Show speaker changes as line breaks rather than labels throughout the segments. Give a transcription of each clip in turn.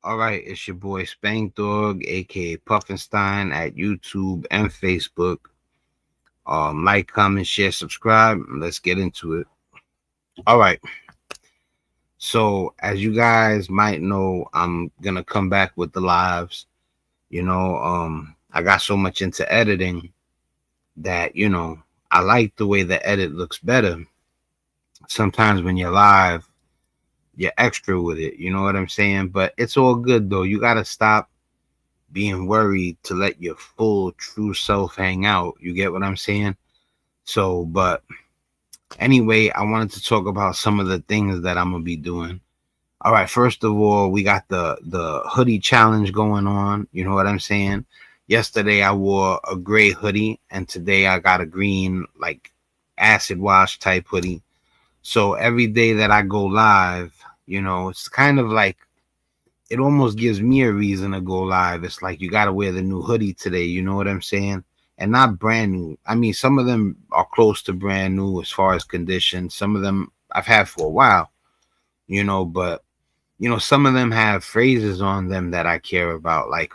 All right, it's your boy Spank Dog, aka Puffinstein, at YouTube and Facebook. Like, comment, share, subscribe. Let's get into it. All right. So, as you guys might know, I'm gonna come back with the lives. I got so much into editing that I like the way the edit looks better. Sometimes when you're live, you're extra with it. You know what I'm saying? But it's all good though. You gotta stop being worried to let your full true self hang out. You get what I'm saying? So, but anyway, I wanted to talk about some of the things that I'm gonna be doing. All right, first of all, we got the hoodie challenge going on. You know what I'm saying? Yesterday I wore a gray hoodie, and today I got a green, like acid wash type hoodie. So every day that I go live, it's kind of like it almost gives me a reason to go live. It's like you got to wear the new hoodie today. You know what I'm saying? And not brand new. I mean, some of them are close to brand new as far as condition. Some of them I've had for a while, but some of them have phrases on them that I care about, like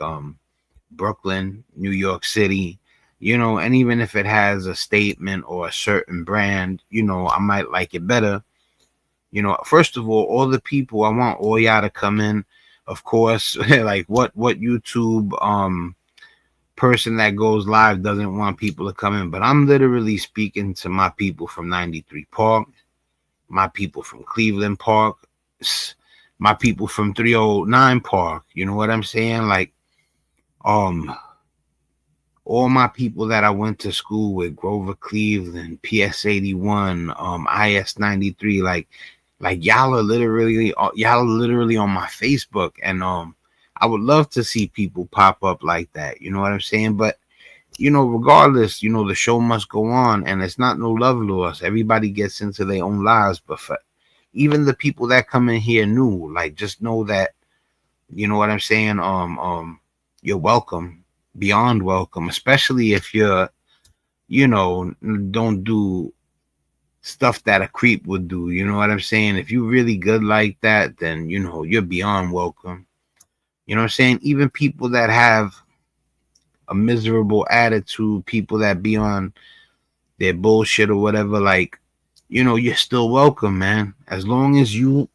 Brooklyn, New York City, and even if it has a statement or a certain brand, I might like it better. First of all the people, I want all y'all to come in, of course. Like what YouTube person that goes live doesn't want people to come in? But I'm literally speaking to my people from 93 Park, my people from Cleveland Park, my people from 309 Park. You know what I'm saying? Like um all my people that I went to school with, Grover Cleveland, PS 81, IS 93, like y'all are literally on my Facebook. And I would love to see people pop up like that. You know what I'm saying? But regardless, the show must go on, and it's not no love loss. Everybody gets into their own lives, but for even the people that come in here new, like, just know that, you know what I'm saying, you're welcome, beyond welcome, especially if you're, don't do stuff that a creep would do. You know what I'm saying? If you really good like that, then you're beyond welcome. You know what I'm saying? Even people that have a miserable attitude, people that be on their bullshit or whatever, like, you're still welcome, man. As long as you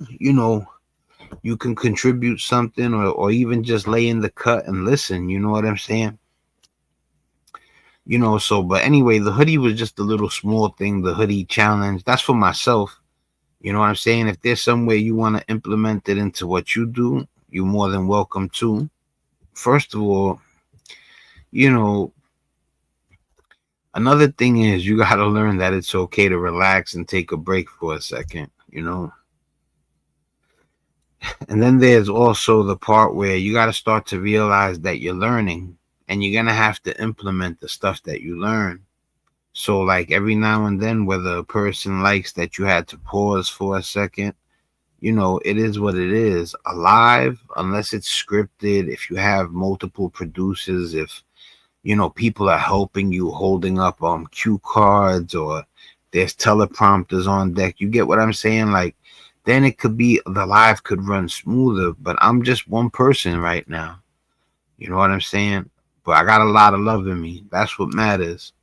can contribute something, or even just lay in the cut and listen. You know what I'm saying? So, but anyway, the hoodie was just a little small thing. The hoodie challenge, that's for myself. You know what I'm saying? If there's some way you want to implement it into what you do, you're more than welcome to. First of all, you know, another thing is you got to learn that it's okay to relax and take a break for a second. And then there's also the part where you got to start to realize that you're learning, and you're going to have to implement the stuff that you learn. So, like, every now and then, whether a person likes that you had to pause for a second, it is what it is. Alive, unless it's scripted, if you have multiple producers, if, people are helping you holding up cue cards, or there's teleprompters on deck, you get what I'm saying? Like, then it could be, the live could run smoother. But I'm just one person right now. You know what I'm saying? But I got a lot of love in me. That's what matters.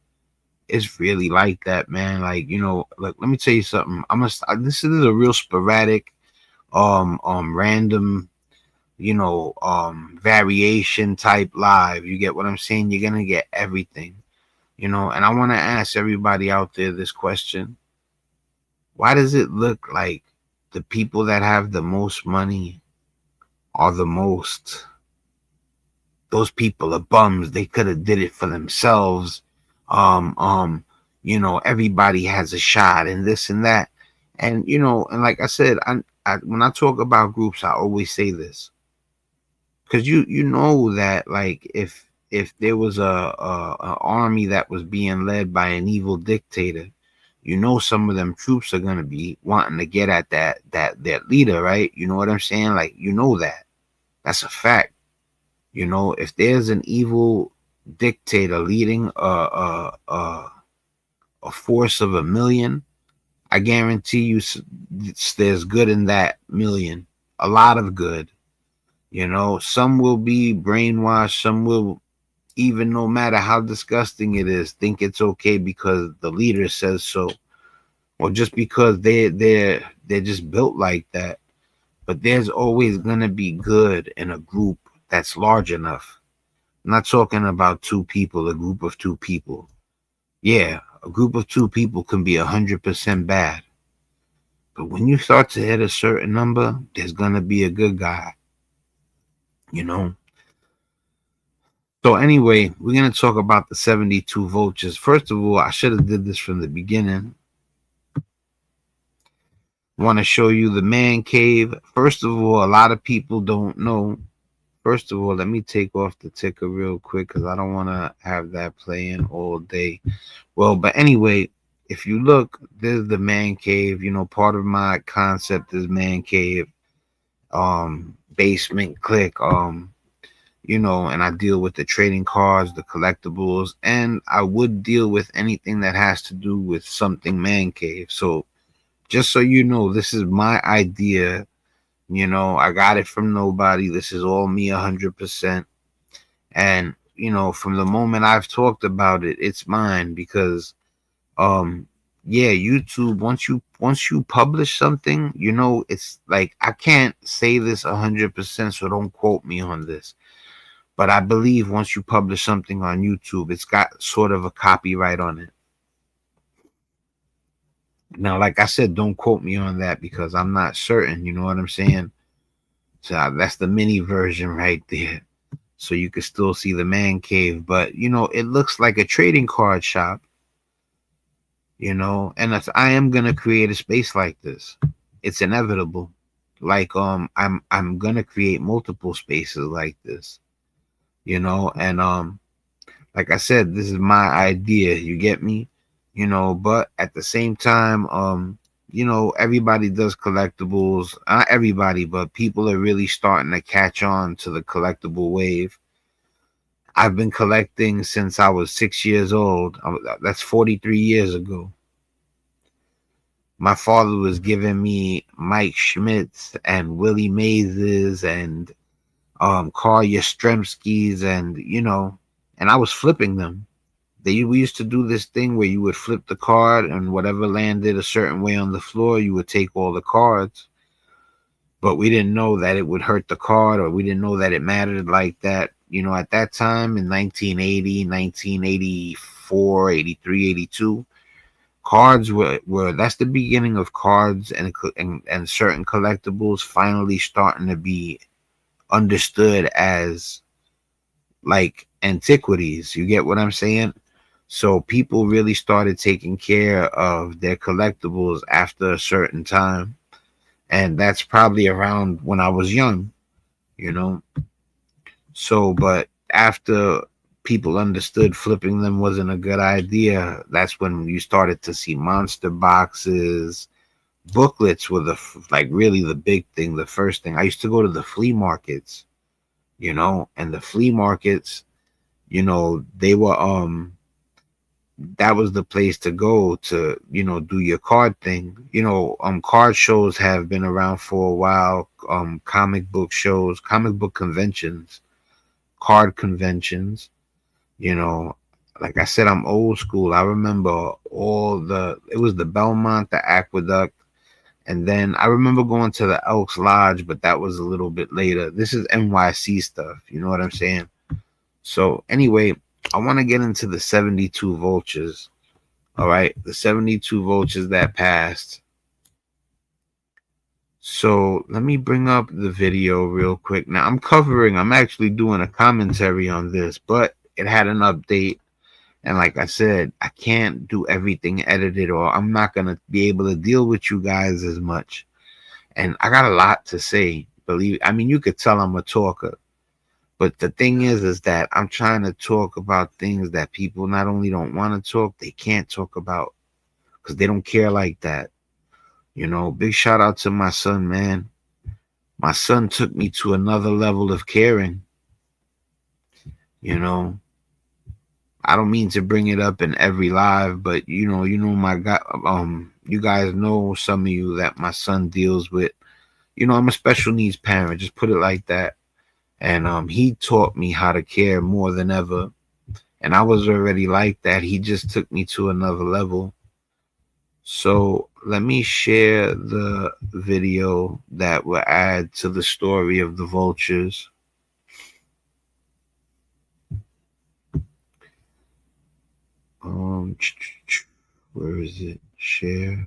It's really like that, man. Like, look, let me tell you something. This is a real sporadic, random, variation type live. You get what I'm saying? You're gonna get everything. And I want to ask everybody out there this question: why does it look like the people that have the most money are the most? Those people are bums. They could have did it for themselves. Um, um, everybody has a shot, and this and that. And and like I said, when I talk about groups, I always say this, because you know that, like, if there was a army that was being led by an evil dictator, some of them troops are gonna be wanting to get at that leader, right? You know what I'm saying? Like, that's a fact. If there's an evil dictator leading a force of 1 million, I guarantee you there's good in that million, a lot of good. You know, some will be brainwashed, some will, even no matter how disgusting it is, think it's okay because the leader says so, or just because they're just built like that. But there's always gonna be good in a group that's large enough. I'm not talking about two people, a group of two people. Yeah, a group of two people can be 100% bad. But when you start to hit a certain number, there's gonna be a good guy, you know? So anyway, we're gonna talk about the 72 vultures. First of all, I should have did this from the beginning. Want to show you the man cave. First of all, a lot of people don't know. First of all, let me take off the ticker real quick because I don't want to have that playing all day. Well, but anyway, if you look, there's the man cave. You know, part of my concept is man cave, basement click, you know, and I deal with the trading cards, the collectibles, and I would deal with anything that has to do with something man cave. So just so you know, this is my idea. You know, I got it from nobody. This is all me 100%. And, you know, from the moment I've talked about it, it's mine because yeah, YouTube, once you publish something, you know, it's like I can't say this 100%, so don't quote me on this. But I believe once you publish something on YouTube, it's got sort of a copyright on it. Now, like I said, don't quote me on that because I'm not certain, you know what I'm saying? So that's the mini version right there. So you can still see the man cave, but you know, it looks like a trading card shop, you know, and I am gonna create a space like this. It's inevitable. Like I'm gonna create multiple spaces like this, you know, and like I said, this is my idea, you get me? You know, but at the same time, you know, everybody does collectibles. Not everybody, but people are really starting to catch on to the collectible wave. I've been collecting since I was 6 years old. That's 43 years ago. My father was giving me Mike Schmidt's and Willie Mays's and Carl Yastrzemski's, and you know, and I was flipping them. We used to do this thing where you would flip the card, and whatever landed a certain way on the floor, you would take all the cards. But we didn't know that it would hurt the card, or we didn't know that it mattered like that. You know, at that time in 1980, 1984, 83, 82, cards were that's the beginning of cards and certain collectibles finally starting to be understood as like antiquities. You get what I'm saying? So people really started taking care of their collectibles after a certain time. And that's probably around when I was young, you know. So, but after people understood flipping them wasn't a good idea, that's when you started to see monster boxes. Booklets were like really the big thing, the first thing. I used to go to the flea markets, you know, and the flea markets, you know, they were that was the place to go to, you know, do your card thing. You know, card shows have been around for a while. Comic book shows, comic book conventions, card conventions, you know. Like I said, I'm old school. I remember it was the Belmont, the Aqueduct, and then I remember going to the Elks Lodge, but that was a little bit later. This is NYC stuff, you know what I'm saying? So anyway, I want to get into the 72 vultures. All right, the 72 vultures that passed. So let me bring up the video real quick. Now I'm actually doing a commentary on this, but it had an update. And like I said, I can't do everything edited, or I'm not going to be able to deal with you guys as much. And I got a lot to say. I mean, you could tell I'm a talker. But the thing is that I'm trying to talk about things that people not only don't want to talk, they can't talk about because they don't care like that. You know, big shout out to my son, man. My son took me to another level of caring. You know, I don't mean to bring it up in every live, but you know, my God, you guys know, some of you, that my son deals with. You know, I'm a special needs parent. Just put it like that. And he taught me how to care more than ever. And I was already like that. He just took me to another level. So let me share the video that will add to the story of the vultures. Um, where is it? Share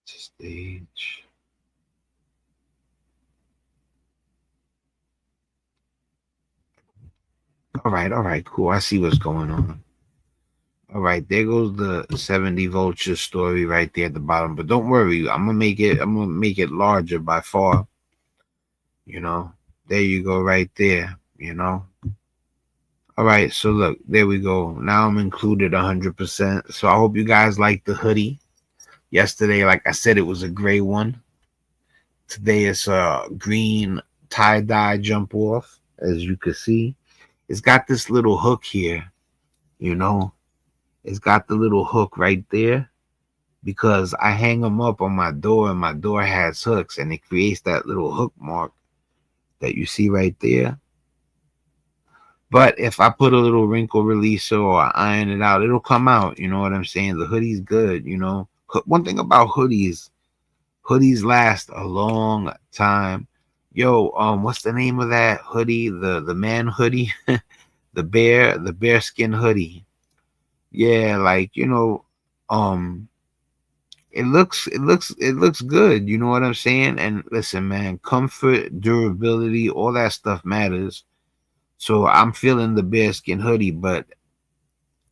stage. All right, cool. I see what's going on. All right, there goes the 70 vultures story right there at the bottom. But don't worry, I'm gonna make it larger by far. You know, there you go, right there. You know. All right, so look, there we go. Now I'm included 100%. So I hope you guys like the hoodie. Yesterday, like I said, it was a gray one. Today it's a green tie dye jump off, as you can see. It's got this little hook here, you know. It's got the little hook right there because I hang them up on my door and my door has hooks and it creates that little hook mark that you see right there. But if I put a little wrinkle releaser or iron it out, it'll come out. You know what I'm saying? The hoodie's good, you know. One thing about hoodies last a long time. Yo, what's the name of that hoodie? The man hoodie? The bear skin hoodie. Yeah, like, you know, um it looks good, you know what I'm saying? And listen, man, comfort, durability, all that stuff matters. So I'm feeling the bearskin hoodie, but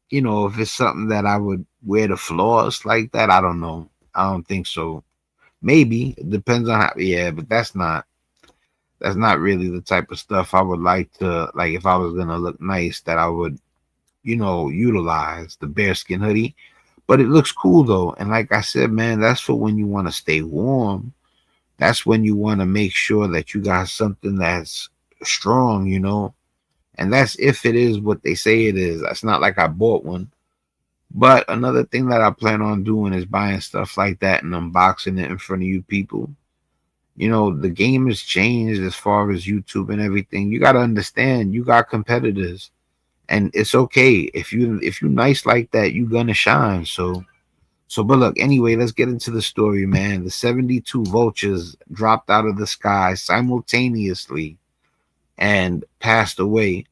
you know, if it's something that I would wear to floors like that, I don't know. I don't think so. Maybe it depends on how. Yeah, but that's not really the type of stuff I would like to like. If I was gonna look nice, that I would, you know, utilize the bearskin hoodie. But it looks cool though, and like I said, man, that's for when you want to stay warm. That's when you want to make sure that you got something that's strong, you know. And that's if it is what they say it is. That's not like I bought one. But another thing that I plan on doing is buying stuff like that and unboxing it in front of you people. You know, the game has changed as far as YouTube and everything. You got to understand, you got competitors, and it's okay if you nice like that, you gonna shine. So, but look, anyway, let's get into the story, man. The 72 vultures dropped out of the sky simultaneously and passed away.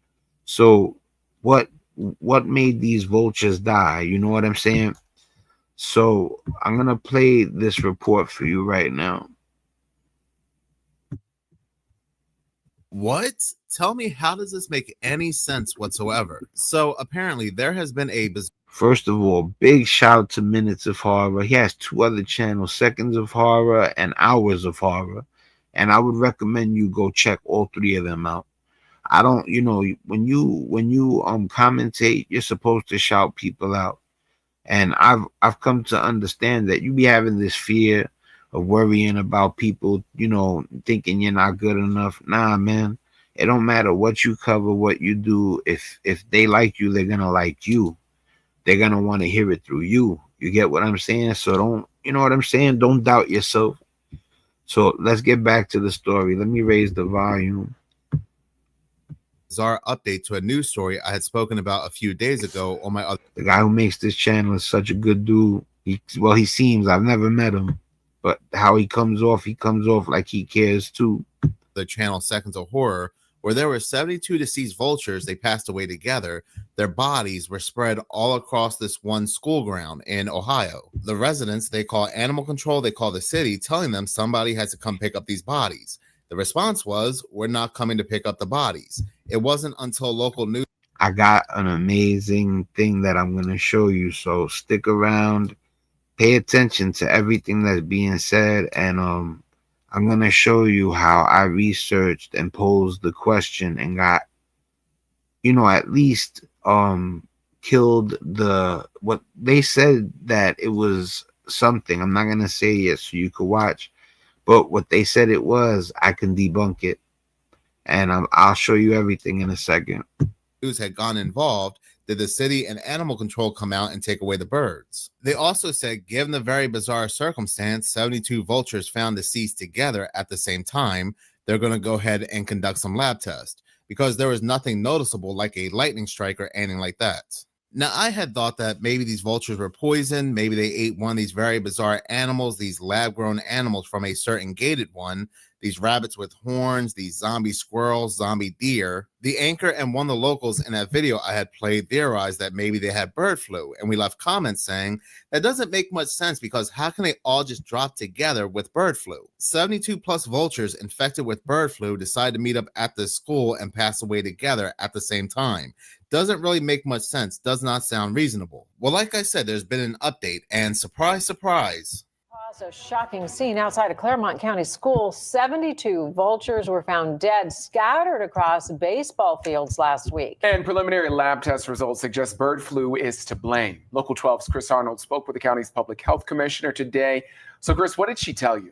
So, what what made these vultures die? You know what I'm saying? So, I'm gonna play this report for you right now.
What? Tell me, how does this make any sense whatsoever? So apparently there has been a
First of all, big shout out to Minutes of Horror. He has two other channels, Seconds of Horror and Hours of Horror. And I would recommend you go check all three of them out. I don't, you know, when you commentate, you're supposed to shout people out. And I've come to understand that you be having this fear of worrying about people, you know, thinking you're not good enough. Nah, man. It don't matter what you cover, what you do. If they like you, they're gonna like you. They're gonna want to hear it through you. You get what I'm saying? So don't, you know what I'm saying? Don't doubt yourself. So let's get back to the story. Let me raise the volume.
bizarre update to a news story I had spoken about a few days ago on my other
The guy who makes this channel is such a good dude. He seems. I've never met him, but how he comes off like he cares too.
channel, Seconds of Horror, where there were 72 deceased vultures. They passed away together. Their bodies were spread all across this one school ground in Ohio. The residents, they call animal control, they call the city, telling them somebody has to come pick up these bodies. The response was, we're not coming to pick up the bodies. It wasn't until local news.
I got an amazing thing that I'm going to show you. So stick around, pay attention to everything that's being said, and I'm going to show you how I researched and posed the question and got, you know, at least killed the what they said that it was something. I'm not going to say it so you could watch, but what they said it was, I can debunk it, and I'll show you everything in a second.
News had gone involved, did the city and animal control come out and take away the birds? They also said, given the very bizarre circumstance, 72 vultures found deceased together at the same time, they're going to go ahead and conduct some lab tests because there was nothing noticeable like a lightning strike or anything like that. Now, I had thought that maybe these vultures were poisoned. Maybe they ate one of these very bizarre animals, these lab-grown animals from a certain gated one, these rabbits with horns, these zombie squirrels, zombie deer. The anchor and one of the locals in that video I had played theorized that maybe they had bird flu, and we left comments saying that doesn't make much sense because how can they all just drop together with bird flu? 72 plus vultures infected with bird flu decide to meet up at this school and pass away together at the same time. Doesn't really make much sense, does not sound reasonable. Well, like I said, there's been an update, and surprise, surprise.
A shocking scene outside a Claremont County school. 72 vultures were found dead, scattered across baseball fields last week.
And preliminary lab test results suggest bird flu is to blame. Local 12's Chris Arnold spoke with the county's public health commissioner today. So, Chris, what did she tell you?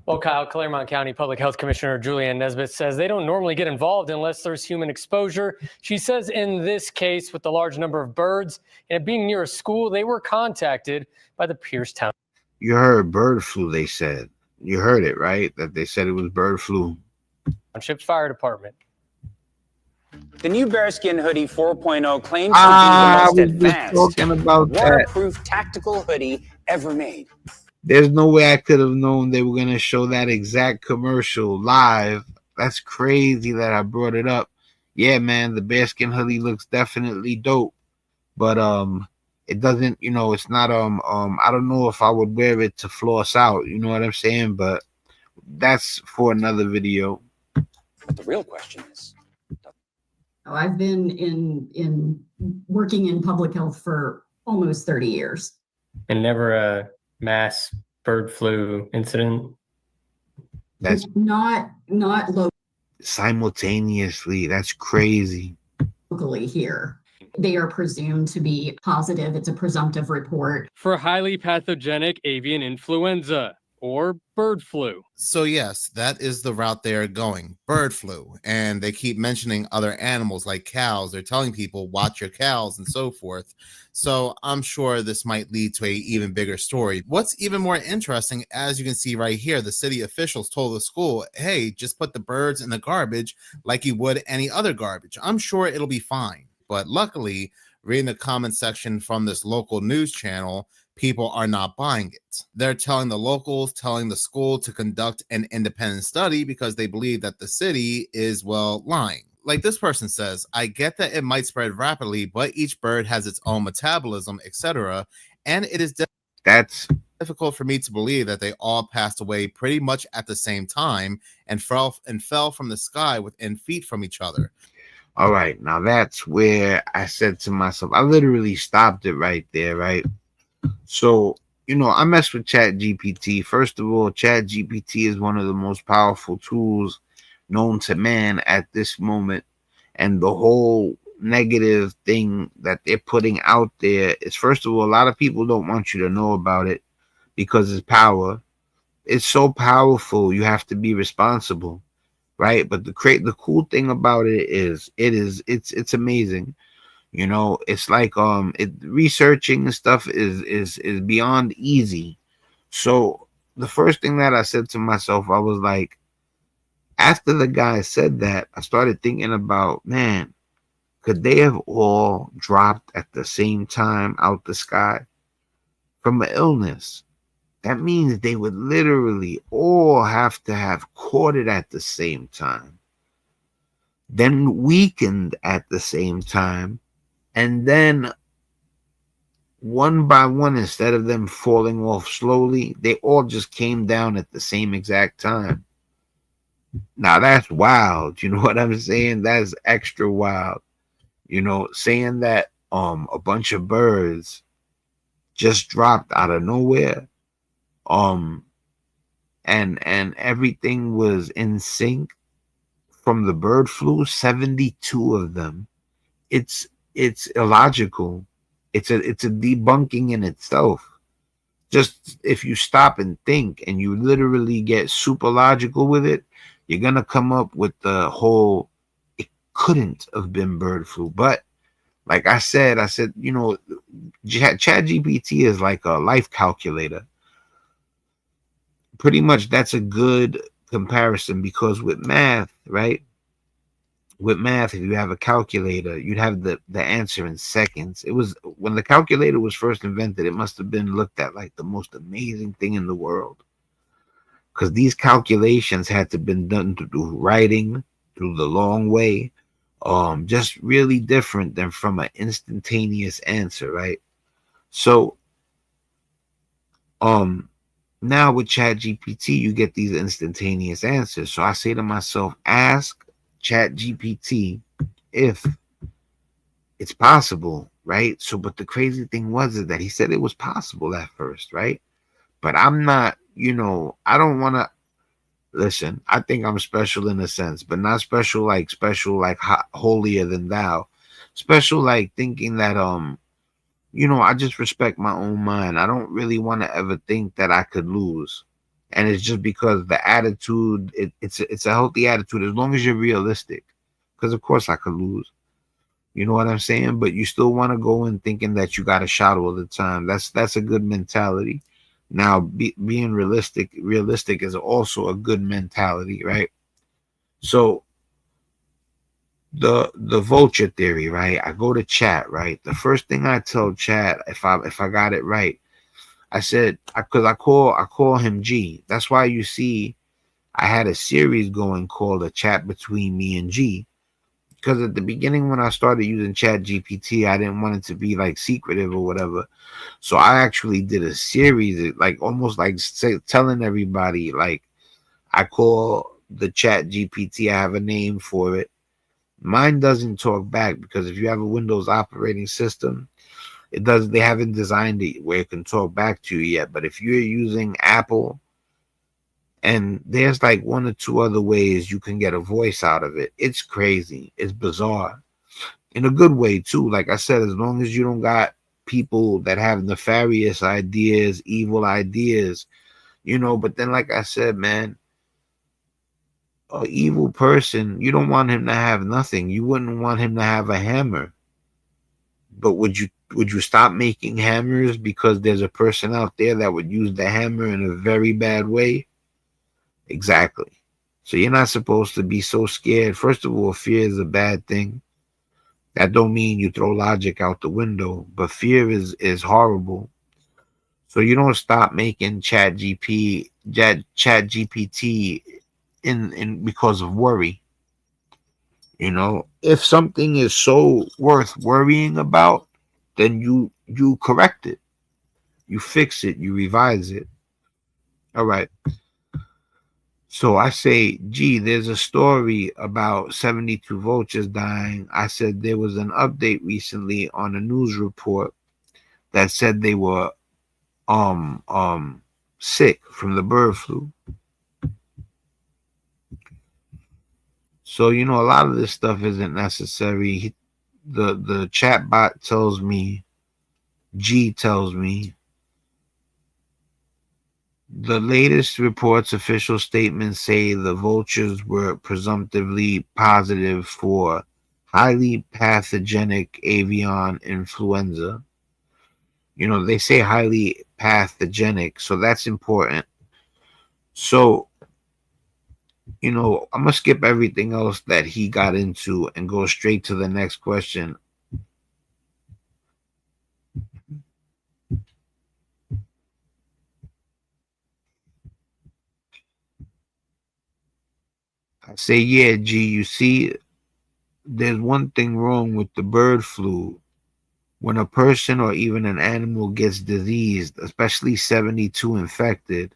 Well, Kyle, Claremont County Public Health Commissioner Julianne Nesbitt says they don't normally get involved unless there's human exposure. She says in this case, with the large number of birds and it being near a school, they were contacted by the Pierce Town.
You heard bird flu, they said. You heard it, right? That they said it was bird flu.
Township Fire Department.
The new bearskin hoodie 4.0 claims to be the most advanced, waterproof tactical hoodie ever made.
There's no way I could have known they were going to show that exact commercial live. That's crazy that I brought it up. Yeah, man, the bearskin hoodie looks definitely dope. But it doesn't, you know, it's not I don't know if I would wear it to floss out, you know what I'm saying? But that's for another video.
But the real question is,
I've been in working in public health for almost 30 years.
And never a mass bird flu incident.
That's not
simultaneously. That's crazy.
Locally here. They are presumed to be positive. It's a presumptive report
for highly pathogenic avian influenza or bird flu.
So yes, that is the route they are going, bird flu. And they keep mentioning other animals like cows. They're telling people, watch your cows and so forth. So I'm sure this might lead to a even bigger story. What's even more interesting, as you can see right here, the city officials told the school, hey, just put the birds in the garbage like you would any other garbage. I'm sure it'll be fine. But luckily, reading the comment section from this local news channel, people are not buying it. They're telling the locals, telling the school to conduct an independent study because they believe that the city is, well, lying. Like this person says, I get that it might spread rapidly, but each bird has its own metabolism, etc. And it is difficult for me to believe that they all passed away pretty much at the same time and fell from the sky within feet from each other.
All right, now that's where I said to myself, I literally stopped it right there, right? So, you know, I mess with ChatGPT. First of all, ChatGPT is one of the most powerful tools known to man at this moment. And the whole negative thing that they're putting out there is, first of all, a lot of people don't want you to know about it because it's power. It's so powerful, you have to be responsible. Right, but the cool thing about it is it's amazing. You know, it's like researching and stuff is beyond easy. So the first thing that I said to myself, I was like, after the guy said that, I started thinking about, man, could they have all dropped at the same time out the sky from an illness? That means they would literally all have to have caught it at the same time, then weakened at the same time, and then one by one, instead of them falling off slowly, they all just came down at the same exact time. Now that's wild. You know what I'm saying? That's extra wild. You know, saying that a bunch of birds just dropped out of nowhere. And everything was in sync from the bird flu, 72 of them. It's illogical. It's a debunking in itself. Just if you stop and think and you literally get super logical with it, you're gonna come up with the whole, it couldn't have been bird flu. But Like I said, you know, Chat GPT is like a life calculator. Pretty much that's a good comparison, because with math, right? With math, if you have a calculator, you'd have the answer in seconds. It was when the calculator was first invented, it must have been looked at like the most amazing thing in the world, because these calculations had to been done through writing, through the long way, just really different than from an instantaneous answer, right? So now with Chat GPT, you get these instantaneous answers. So I say to myself, ask Chat GPT if it's possible, right? So, but the crazy thing was is that he said it was possible at first, right? But I'm not, you know, I don't want to listen. I think I'm special in a sense, but not special like holier than thou. Special like thinking that you know, I just respect my own mind. I don't really want to ever think that I could lose. And it's just because the attitude, it's a healthy attitude as long as you're realistic. Because of course I could lose. You know what I'm saying? But you still want to go in thinking that you got a shot all the time. That's a good mentality. Now, being realistic is also a good mentality, right? So the vulture theory, right? I go to chat, right? The first thing I tell chat, if I got it right, I said, because I call him G. That's why you see I had a series going called A Chat Between Me and G. Because at the beginning when I started using Chat GPT, I didn't want it to be like secretive or whatever. So I actually did a series, like almost like telling everybody, like, I call the Chat GPT, I have a name for it. Mine doesn't talk back because if you have a Windows operating system, it does. They haven't designed it where it can talk back to you yet. But if you're using Apple, and there's like one or two other ways you can get a voice out of it, it's crazy. It's bizarre in a good way too. Like I said, as long as you don't got people that have nefarious ideas, evil ideas, you know. But then, like I said, man, a evil person, you don't want him to have nothing. You wouldn't want him to have a hammer. But would you stop making hammers because there's a person out there that would use the hammer in a very bad way? Exactly. So you're not supposed to be so scared. First of all, fear is a bad thing. That don't mean you throw logic out the window, but fear is horrible. So you don't stop making Chat GPT in because of worry. You know, if something is so worth worrying about, then you correct it, you fix it, you revise it. All right. So I say, gee, there's a story about 72 vultures dying. I said there was an update recently on a news report that said they were sick from the bird flu. So you know, a lot of this stuff isn't necessary. The chat bot tells me, G tells me, the latest reports, official statements say the vultures were presumptively positive for highly pathogenic avian influenza. You know, they say highly pathogenic, so that's important. So, you know, I'm going to skip everything else that he got into and go straight to the next question. I say, yeah, G, you see, there's one thing wrong with the bird flu. When a person or even an animal gets diseased, especially 72 infected,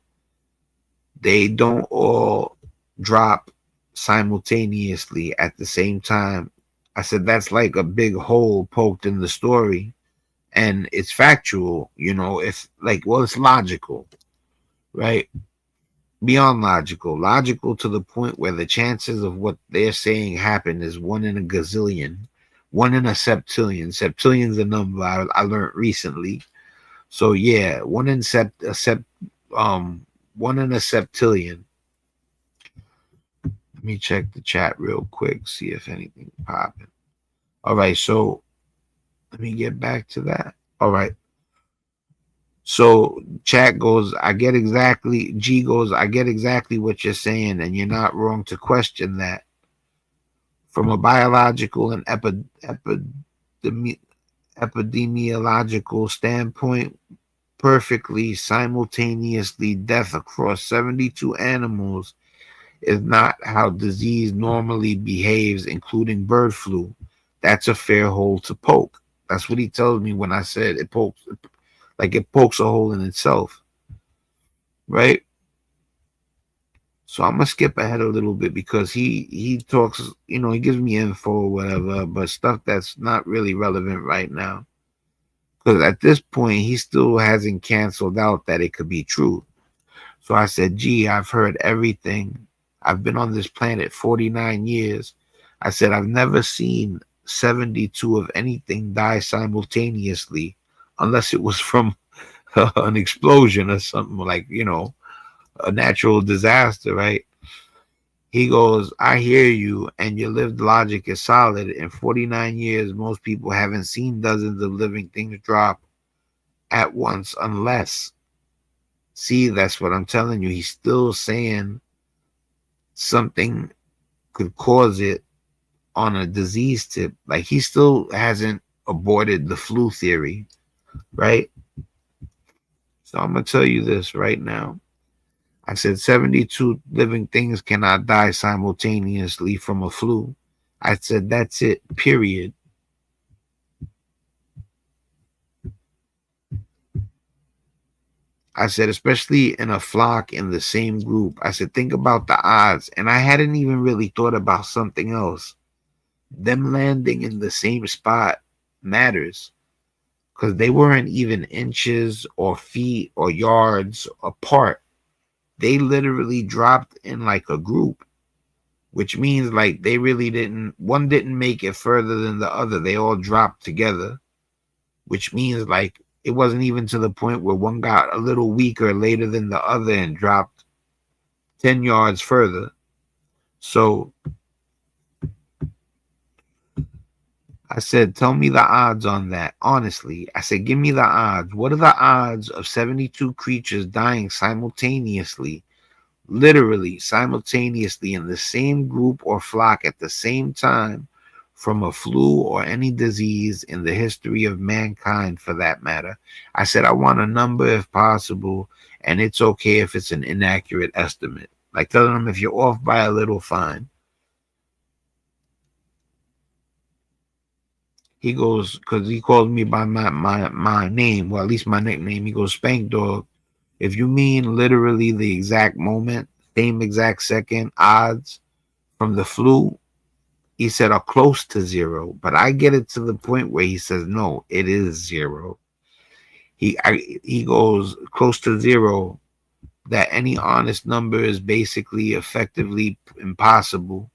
they don't all drop simultaneously at the same time. I said, that's like a big hole poked in the story. And it's factual, you know, if like, well, it's logical, right? Beyond logical, logical to the point where the chances of what they're saying happen is 1 in a gazillion, 1 in a septillion. Septillion's a number I learned recently. So yeah, 1 in one in a septillion. Let me check the chat real quick, see if anything popping. All right, so Let me get back to that. All right. So chat goes, G goes, I get exactly what you're saying, and you're not wrong to question that. From a biological and epidemiological standpoint, perfectly simultaneously death across 72 animals is not how disease normally behaves, including bird flu. That's a fair hole to poke. That's what he tells me when I said it pokes, like it pokes a hole in itself, right? So I'm gonna skip ahead a little bit because he talks, he gives me info or whatever, but stuff that's not really relevant right now. Because at this point, he still hasn't canceled out that it could be true. So I said, gee, I've heard everything. I've been on this planet 49 years. I said, I've never seen 72 of anything die simultaneously unless it was from an explosion or something like, a natural disaster, right? He goes, I hear you, and your lived logic is solid. In 49 years, most people haven't seen dozens of living things drop at once unless. See, that's what I'm telling you. He's still saying something could cause it on a disease tip. Like he still hasn't aborted the flu theory, right? So I'm going to tell you this right now. I said 72 living things cannot die simultaneously from a flu. I said that's it, period. I said, especially in a flock in the same group. I said, think about the odds. And I hadn't even really thought about something else. Them landing in the same spot matters because they weren't even inches or feet or yards apart. They literally dropped in like a group, which means like they really one didn't make it further than the other. They all dropped together, which means like it wasn't even to the point where one got a little weaker later than the other and dropped 10 yards further. So I said, tell me the odds on that. Honestly, I said, give me the odds. What are the odds of 72 creatures dying simultaneously, literally simultaneously in the same group or flock at the same time from a flu or any disease in the history of mankind for that matter? I said, I want a number if possible, and it's okay if it's an inaccurate estimate. Like telling them if you're off by a little, fine. He goes, because he calls me by my name, well, at least my nickname. He goes, Spank Dog, if you mean literally the exact moment, same exact second, odds from the flu, he said, are close to zero. But I get it to the point where he says, no, it is zero. He goes close to zero, that any honest number is basically effectively impossible.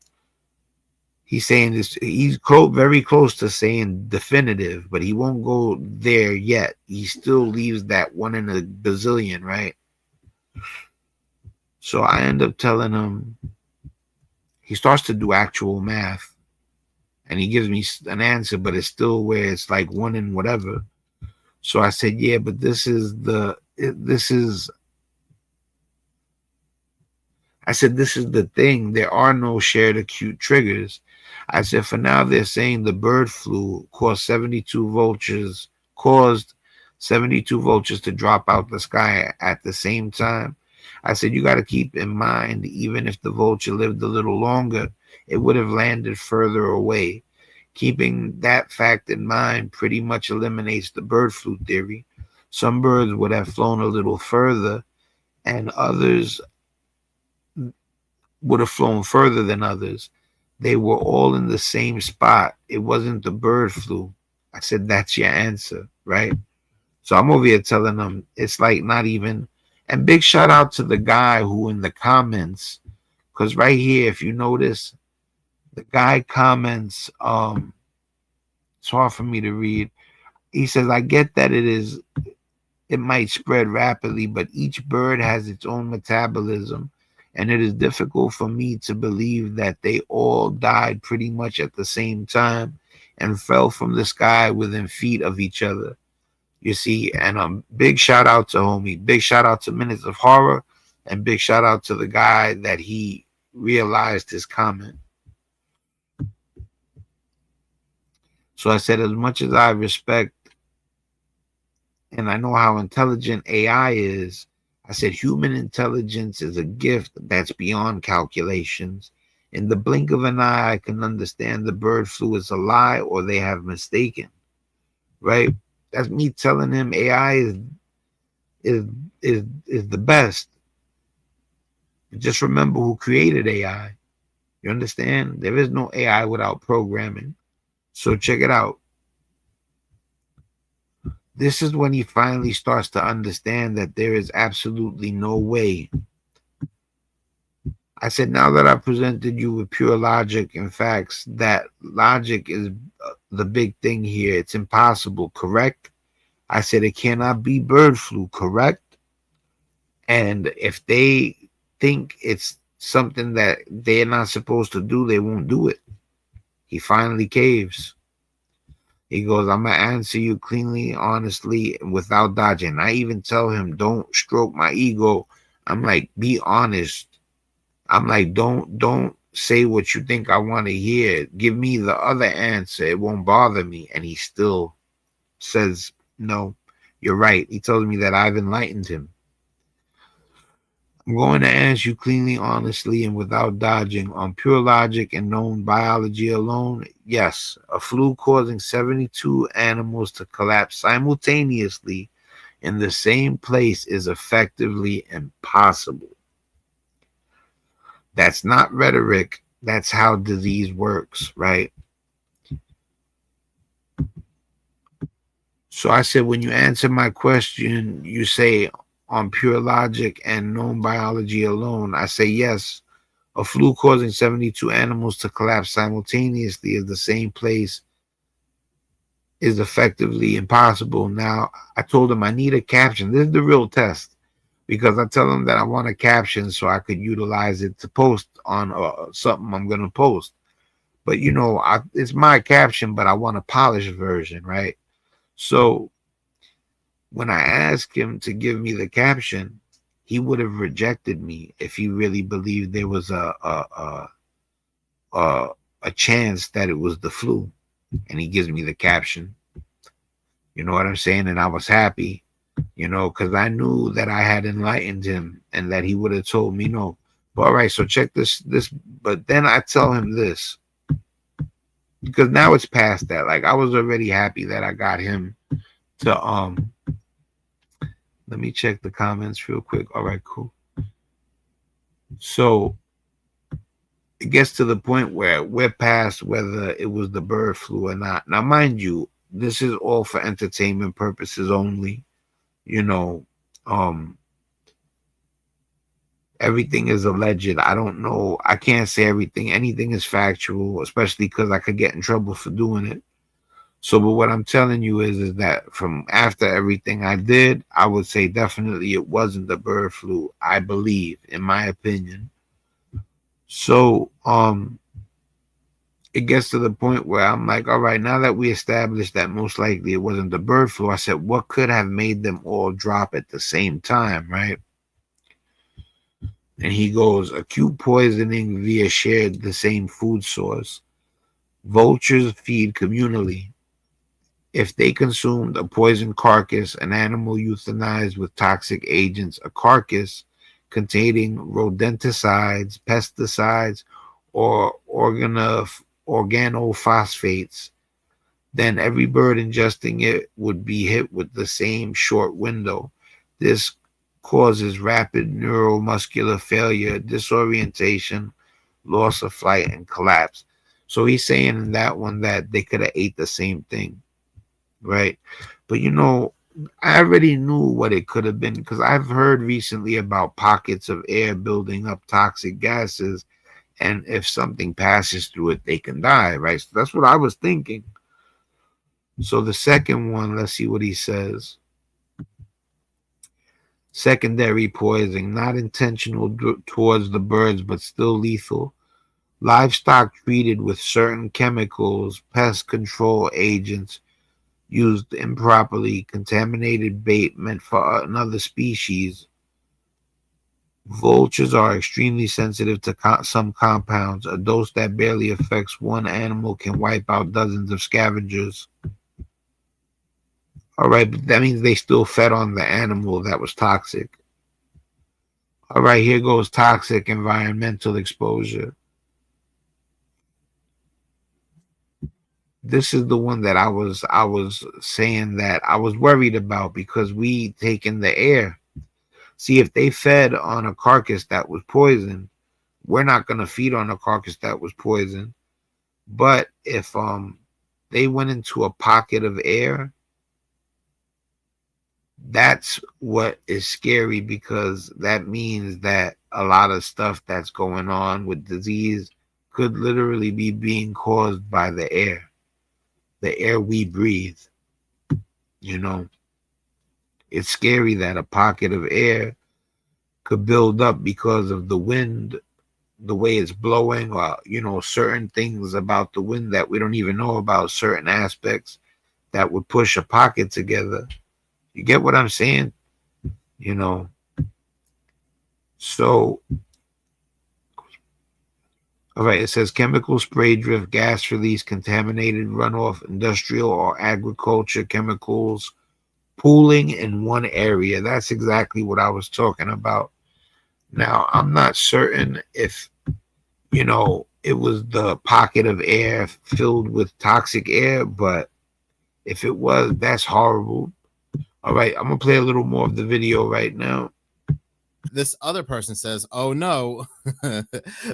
He's saying this, he's very close to saying definitive, but he won't go there yet. He still leaves that one in a bazillion, right? So I end up telling him, he starts to do actual math, and he gives me an answer, but it's still where it's like one in whatever. So I said, yeah, but I said, this is the thing. There are no shared acute triggers. I said, for now, they're saying the bird flu caused 72 vultures to drop out the sky at the same time. I said, you got to keep in mind, even if the vulture lived a little longer, it would have landed further away. Keeping that fact in mind pretty much eliminates the bird flu theory. Some birds would have flown a little further, and others would have flown further than others. They were all in the same spot. It wasn't the bird flu. I said, that's your answer, right? So I'm over here telling them it's like not even. And big shout out to the guy who in the comments, because right here, if you notice, the guy comments, it's hard for me to read. He says, I get that it might spread rapidly, but each bird has its own metabolism, and it is difficult for me to believe that they all died pretty much at the same time. and fell from the sky within feet of each other. You see, and big shout out to homie, big shout out to Minutes of Horror, and big shout out to the guy that he realized his comment. So I said, as much as I respect and I know how intelligent AI is, I said human intelligence is a gift that's beyond calculations. In the blink of an eye, I can understand the bird flu is a lie or they have mistaken. Right? That's me telling him AI is the best. Just remember who created AI. You understand? There is no AI without programming. So check it out. This is when he finally starts to understand that there is absolutely no way. I said, now that I presented you with pure logic and facts, that logic is the big thing here. It's impossible, correct? I said, it cannot be bird flu, correct? And if they think it's something that they're not supposed to do, they won't do it. He finally caves. He goes, I'm going to answer you cleanly, honestly, without dodging. I even tell him, don't stroke my ego. I'm like, be honest. I'm like, don't say what you think I want to hear. Give me the other answer. It won't bother me. And he still says, no, you're right. He tells me that I've enlightened him. I'm going to answer you cleanly, honestly, and without dodging. On pure logic and known biology alone, yes, a flu causing 72 animals to collapse simultaneously in the same place is effectively impossible. That's not rhetoric. That's how disease works, right? So I said, when you answer my question, you say, on pure logic and known biology alone, I say yes. A flu causing 72 animals to collapse simultaneously in the same place is effectively impossible. Now, I told him I need a caption. This is the real test, because I tell him that I want a caption so I could utilize it to post on something I'm going to post. But, you know, it's my caption, but I want a polished version, right? So when I asked him to give me the caption, he would have rejected me if he really believed there was a chance that it was the flu. And he gives me the caption. You know what I'm saying? And I was happy, you know, because I knew that I had enlightened him and that he would have told me no. But all right, so check this. But then I tell him this, because now it's past that. Like, I was already happy that I got him to let me check the comments real quick. All right, cool. So it gets to the point where we're past whether it was the bird flu or not. Now, mind you, this is all for entertainment purposes only. You know, everything is alleged. I don't know. I can't say everything. Anything is factual, especially because I could get in trouble for doing it. So, but what I'm telling you is that from after everything I did, I would say definitely it wasn't the bird flu, I believe, in my opinion. So, it gets to the point where I'm like, all right, now that we established that most likely it wasn't the bird flu, I said, what could have made them all drop at the same time, right? And he goes, acute poisoning via shared the same food source. Vultures feed communally. If they consumed a poisoned carcass, an animal euthanized with toxic agents, a carcass containing rodenticides, pesticides, or organophosphates, then every bird ingesting it would be hit with the same short window. This causes rapid neuromuscular failure, disorientation, loss of flight, and collapse. So he's saying in that one that they could have ate the same thing. Right. But, you know, I already knew what it could have been, because I've heard recently about pockets of air building up toxic gases. And if something passes through it, they can die. Right. So that's what I was thinking. So the second one, let's see what he says. Secondary poisoning, not intentional towards the birds, but still lethal. Livestock treated with certain chemicals, pest control agents, used improperly, contaminated bait meant for another species. Vultures are extremely sensitive to some compounds. A dose that barely affects one animal can wipe out dozens of scavengers. All right, but that means they still fed on the animal that was toxic. All right, here goes toxic environmental exposure. This is the one that I was saying that I was worried about because we take in the air. See, if they fed on a carcass that was poisoned, we're not going to feed on a carcass that was poisoned. But if they went into a pocket of air, that's what is scary, because that means that a lot of stuff that's going on with disease could literally be being caused by the air we breathe. You know, it's scary that a pocket of air could build up because of the wind, the way it's blowing, or, you know, certain things about the wind that we don't even know about, certain aspects that would push a pocket together. You get what I'm saying? You know, so, all right, it says chemical spray drift, gas release, contaminated runoff, industrial or agriculture chemicals pooling in one area. That's exactly what I was talking about. Now, I'm not certain if, you know, it was the pocket of air filled with toxic air, but if it was, that's horrible. All right, I'm going to play a little more of the video right now.
This other person says, "Oh no,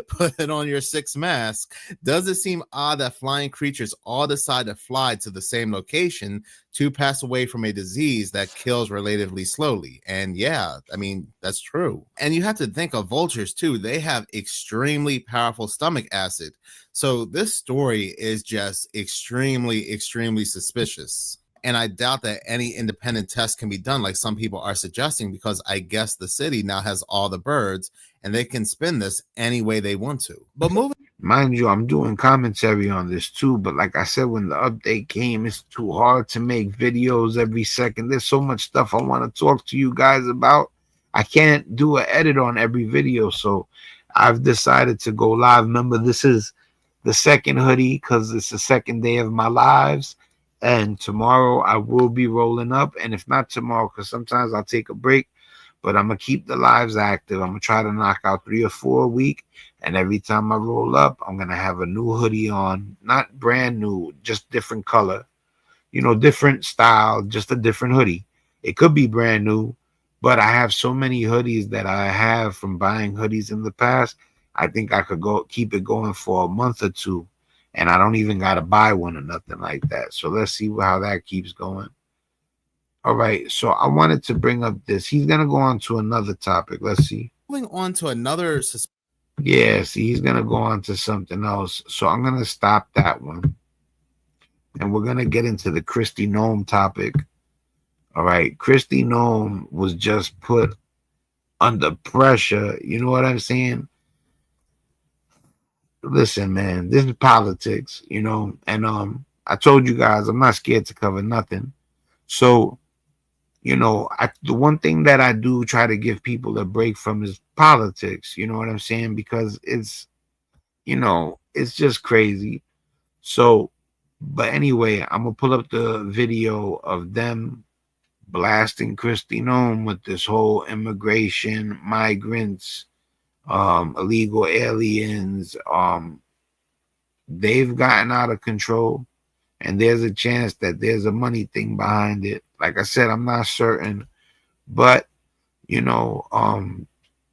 put it on your sixth mask. Does it seem odd that flying creatures all decide to fly to the same location to pass away from a disease that kills relatively slowly?" And yeah, I mean, that's true. And you have to think of vultures too. They have extremely powerful stomach acid. So this story is just extremely, extremely suspicious. And I doubt that any independent test can be done like some people are suggesting, because I guess the city now has all the birds and they can spin this any way they want to. But moving,
mind you, I'm doing commentary on this too, but like I said, when the update came, it's too hard to make videos every second. There's so much stuff I want to talk to you guys about. I can't do an edit on every video, so I've decided to go live. Remember, this is the second hoodie because it's the second day of my lives. And tomorrow I will be rolling up. And if not tomorrow, because sometimes I'll take a break, but I'm going to keep the lives active. I'm going to try to knock out 3 or 4 a week. And every time I roll up, I'm going to have a new hoodie on. Not brand new, just different color. You know, different style, just a different hoodie. It could be brand new, but I have so many hoodies that I have from buying hoodies in the past. I think I could go keep it going for a month or two. And I don't even got to buy one or nothing like that. So let's see how that keeps going. All right. So I wanted to bring up this. He's going to go on to another topic. Let's see.
moving on to another.
Yeah, see, he's going to go on to something else. So I'm going to stop that one. And we're going to get into the Kristi Noem topic. All right. Kristi Noem was just put under pressure. You know what I'm saying? Listen, man, this is politics, you know, and I told you guys I'm not scared to cover nothing. So, you know, the one thing that I do try to give people a break from is politics, you know what I'm saying? Because it's, you know, it's just crazy. So, but anyway, I'm gonna pull up the video of them blasting Kristi Noem with this whole immigration, migrants, illegal aliens. They've gotten out of control, and there's a chance that there's a money thing behind it. Like I said, I'm not certain, but you know,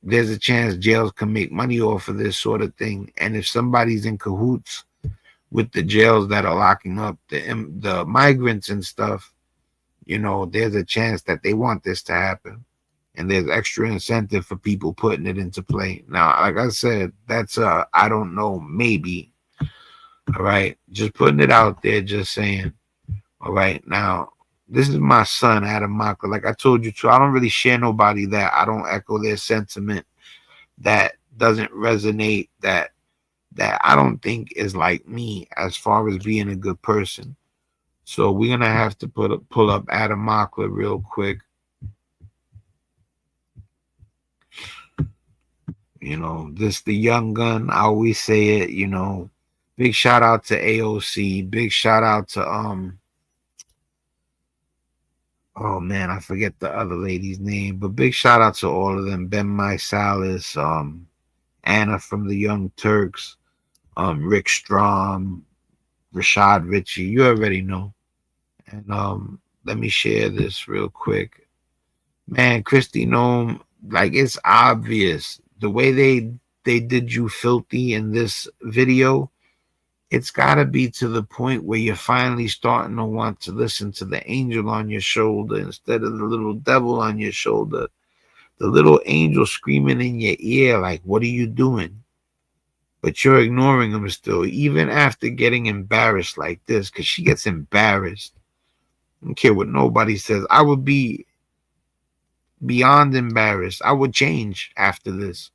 there's a chance jails can make money off of this sort of thing. And if somebody's in cahoots with the jails that are locking up the migrants and stuff, you know, there's a chance that they want this to happen. And there's extra incentive for people putting it into play. Now, like I said, that's I don't know, maybe. All right. Just putting it out there, just saying. All right. Now, this is my son, Adam Maka. Like I told you to, I don't really share nobody that I don't echo their sentiment, that doesn't resonate, that, that I don't think is like me as far as being a good person. So we're gonna have to pull up Adam Mockler real quick. You know, this the young gun. I always say it, you know. Big shout out to AOC. Big shout out to oh man, I forget the other lady's name, but big shout out to all of them. Ben Mysalis, Anna from the Young Turks, Rick Strom, Rashad Ritchie. You already know. And let me share this real quick. Man, Christy Nome, like it's obvious the way they did you filthy in this video. It's got to be to the point where you're finally starting to want to listen to the angel on your shoulder instead of the little devil on your shoulder. The little angel screaming in your ear, like, what are you doing? But you're ignoring him still, even after getting embarrassed like this, because she gets embarrassed. I don't care what nobody says. I would be beyond embarrassed. I would change after this.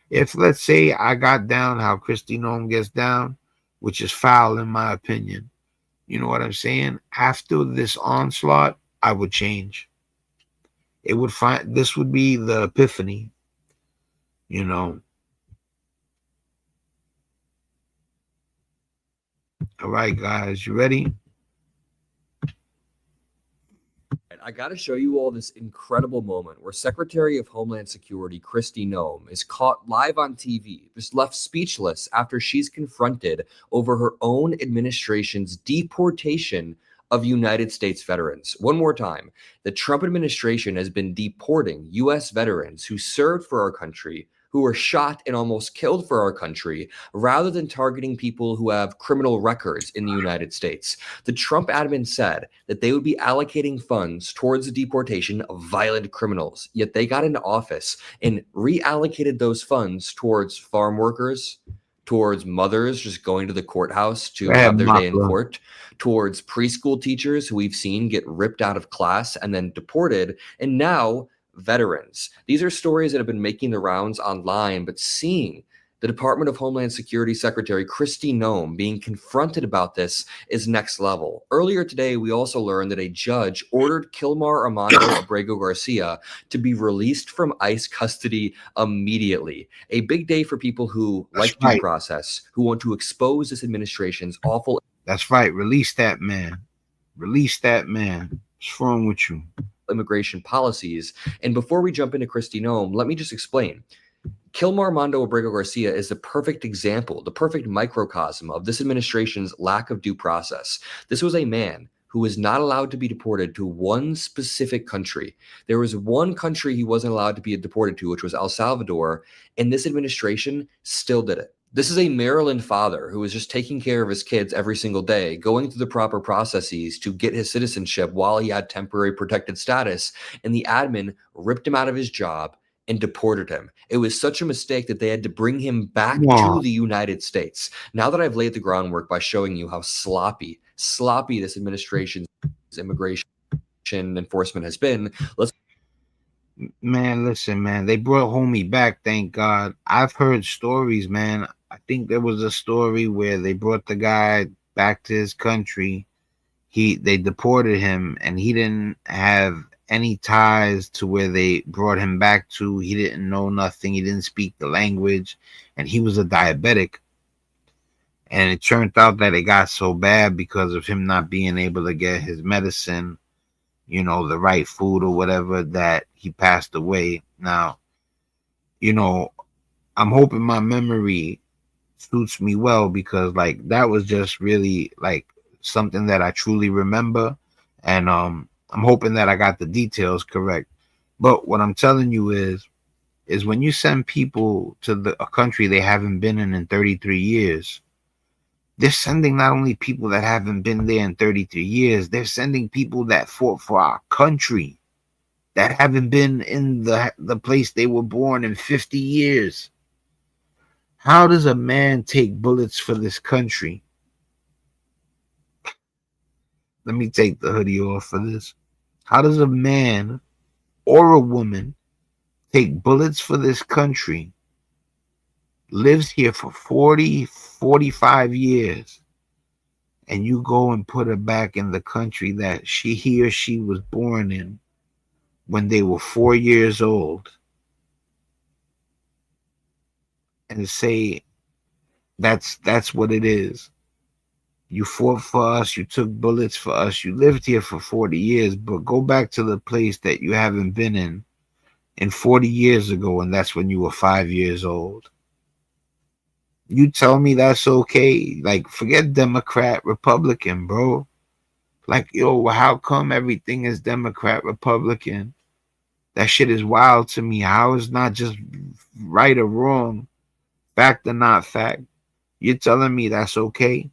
If, let's say, I got down how Christy Nome gets down, which is foul in my opinion. You know what I'm saying? After this onslaught, I would change. It would find this would be the epiphany, you know. All right, guys, you ready?
I got to show you all this incredible moment where Secretary of Homeland Security Kristi Noem is caught live on TV, just left speechless after she's confronted over her own administration's deportation of United States veterans. One more time, the Trump administration has been deporting U.S. veterans who served for our country, who were shot and almost killed for our country, rather than targeting people who have criminal records in the United States. The Trump admin said that they would be allocating funds towards the deportation of violent criminals, yet they got into office and reallocated those funds towards farm workers, towards mothers just going to the courthouse to have their day in court, towards preschool teachers who we've seen get ripped out of class and then deported, and now veterans. These are stories that have been making the rounds online, but seeing the Department of Homeland Security Secretary Kristi Noem being confronted about this is next level. Earlier today, we also learned that a judge ordered Kilmar Armando Abrego Garcia to be released from ICE custody immediately. A big day for people who like due process, who want to expose this administration's awful.
That's right. Release that man. Release that man. What's wrong with you?
Immigration policies. And before we jump into Kristi Noem, let me just explain. Kilmar Armando Abrego Garcia is the perfect example, the perfect microcosm of this administration's lack of due process. This was a man who was not allowed to be deported to one specific country. There was one country he wasn't allowed to be deported to, which was El Salvador, and this administration still did it. This is a Maryland father who was just taking care of his kids every single day, going through the proper processes to get his citizenship while he had temporary protected status, and the admin ripped him out of his job and deported him. It was such a mistake that they had to bring him back to the United States. Now that I've laid the groundwork by showing you how sloppy this administration's immigration enforcement has been, let's.
Man, listen, man, they brought homie back, thank God. I've heard stories, man. I think there was a story where they brought the guy back to his country. They deported him, and he didn't have any ties to where they brought him back to. He didn't know nothing. He didn't speak the language, and he was a diabetic. And it turned out that it got so bad because of him not being able to get his medicine, you know, the right food or whatever, that he passed away. Now, you know, I'm hoping my memory suits me well, because like that was just really like something that I truly remember. And I'm hoping that I got the details correct. But what I'm telling you is when you send people to a country they haven't been in 33 years, they're sending not only people that haven't been there in 33 years, they're sending people that fought for our country, that haven't been in the place they were born in 50 years. How does a man take bullets for this country? Let me take the hoodie off for this. How does a man or a woman take bullets for this country lives here for 40, 45 years, and you go and put her back in the country that he or she was born in when they were 4 years old, and say that's what it is. You fought for us, you took bullets for us, you lived here for 40 years, but go back to the place that you haven't been in 40 years ago, and that's when you were 5 years old. You tell me that's okay? Like, forget Democrat, Republican, bro. Like, yo, how come everything is Democrat, Republican? That shit is wild to me. How is not just right or wrong, fact or not fact? You're telling me that's okay?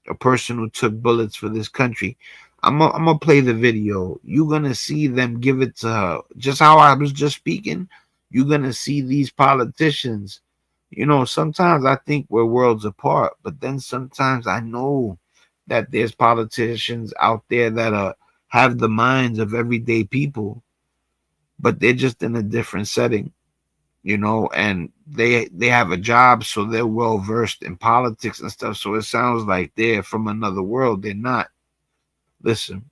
A person who took bullets for this country. I'm gonna play the video. You're gonna see them give it to her. Just how I was just speaking, you're gonna see these politicians. You know, sometimes I think we're worlds apart, but then sometimes I know that there's politicians out there that have the minds of everyday people, but they're just in a different setting, you know, and they have a job, so they're well versed in politics and stuff. So it sounds like they're from another world. They're not. Listen.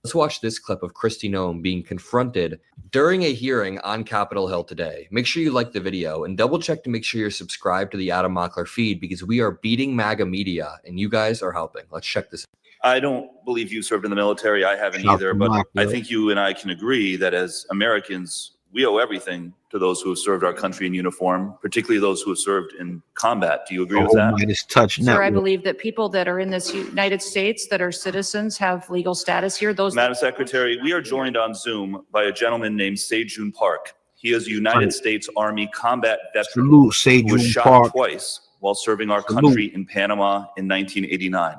Let's watch this clip of Kristi Noem being confronted during a hearing on Capitol Hill today. Make sure you like the video and double check to make sure you're subscribed to the Adam Mockler feed, because we are beating MAGA media and you guys are helping. Let's check this out.
I don't believe you served in the military. I haven't either, but I think you and I can agree that as Americans, we owe everything to those who have served our country in uniform, particularly those who have served in combat. Do you agree with that?
Sir, I believe that people that are in this United States that are citizens have legal status here.
Madam Secretary, we are joined on Zoom by a gentleman named Se-Jun Park. He is a United States Army combat veteran who was shot twice while serving our country in Panama in 1989.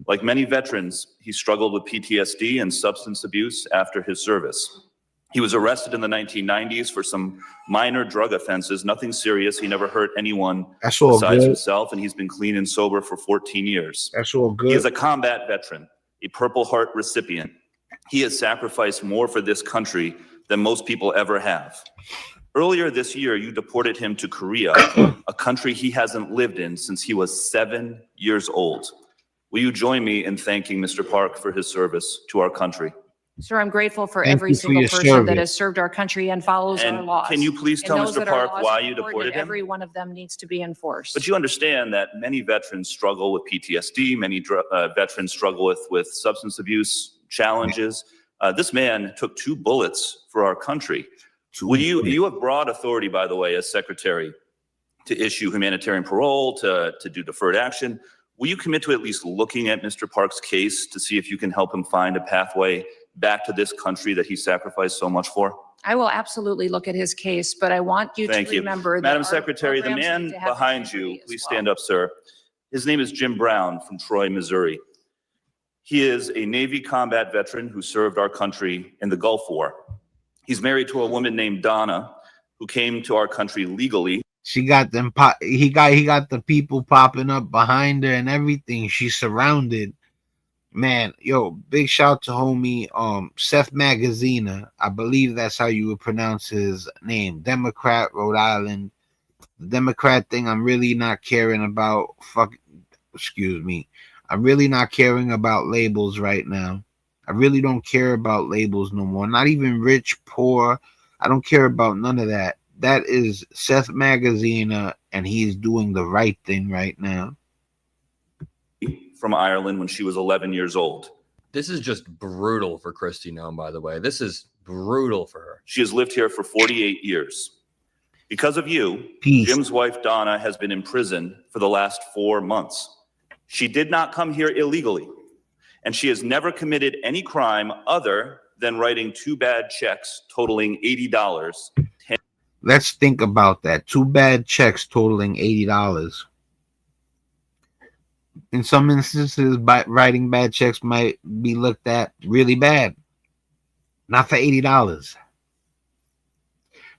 Like many veterans, he struggled with PTSD and substance abuse after his service. He was arrested in the 1990s for some minor drug offenses, nothing serious. He never hurt anyone besides himself, and he's been clean and sober for 14 years.
That's all good.
He is a combat veteran, a Purple Heart recipient. He has sacrificed more for this country than most people ever have. Earlier this year, you deported him to Korea, a country he hasn't lived in since he was 7 years old. Will you join me in thanking Mr. Park for his service to our country?
Sir, I'm grateful for every single person that has served our country and follows our laws.
Can you please tell Mr. Park why you deported him?
Every one of them needs to be enforced.
But you understand that many veterans struggle with PTSD, many veterans struggle with substance abuse challenges. This man took 2 bullets for our country. You have broad authority, by the way, as secretary, to issue humanitarian parole, to do deferred action. Will you commit to at least looking at Mr. Park's case to see if you can help him find a pathway back to this country that he sacrificed so much for?
I will absolutely look at his case, but I want you to remember that
Madam Secretary, the man behind you, please stand up, sir. His name is Jim Brown from Troy, Missouri. He is a Navy combat veteran who served our country in the Gulf War. He's married to a woman named Donna, who came to our country legally.
She got them. He got the people popping up behind her and everything. She's surrounded. Man, yo, big shout to homie Seth Magaziner. I believe that's how you would pronounce his name. Democrat, Rhode Island. The Democrat thing, I'm really not caring about. Excuse me. I'm really not caring about labels right now. I really don't care about labels no more. Not even rich, poor. I don't care about none of that. That is Seth Magaziner, and he's doing the right thing right now.
From Ireland when she was 11 years old.
This is just brutal for Kristi Noem, by the way. This is brutal for her.
She has lived here for 48 years. Because of you, Jim's wife, Donna, has been in prison for the last 4 months. She did not come here illegally, and she has never committed any crime other than writing 2 bad checks totaling $80.
Let's think about that. 2 bad checks totaling $80. In some instances, writing bad checks might be looked at really bad. Not for $80.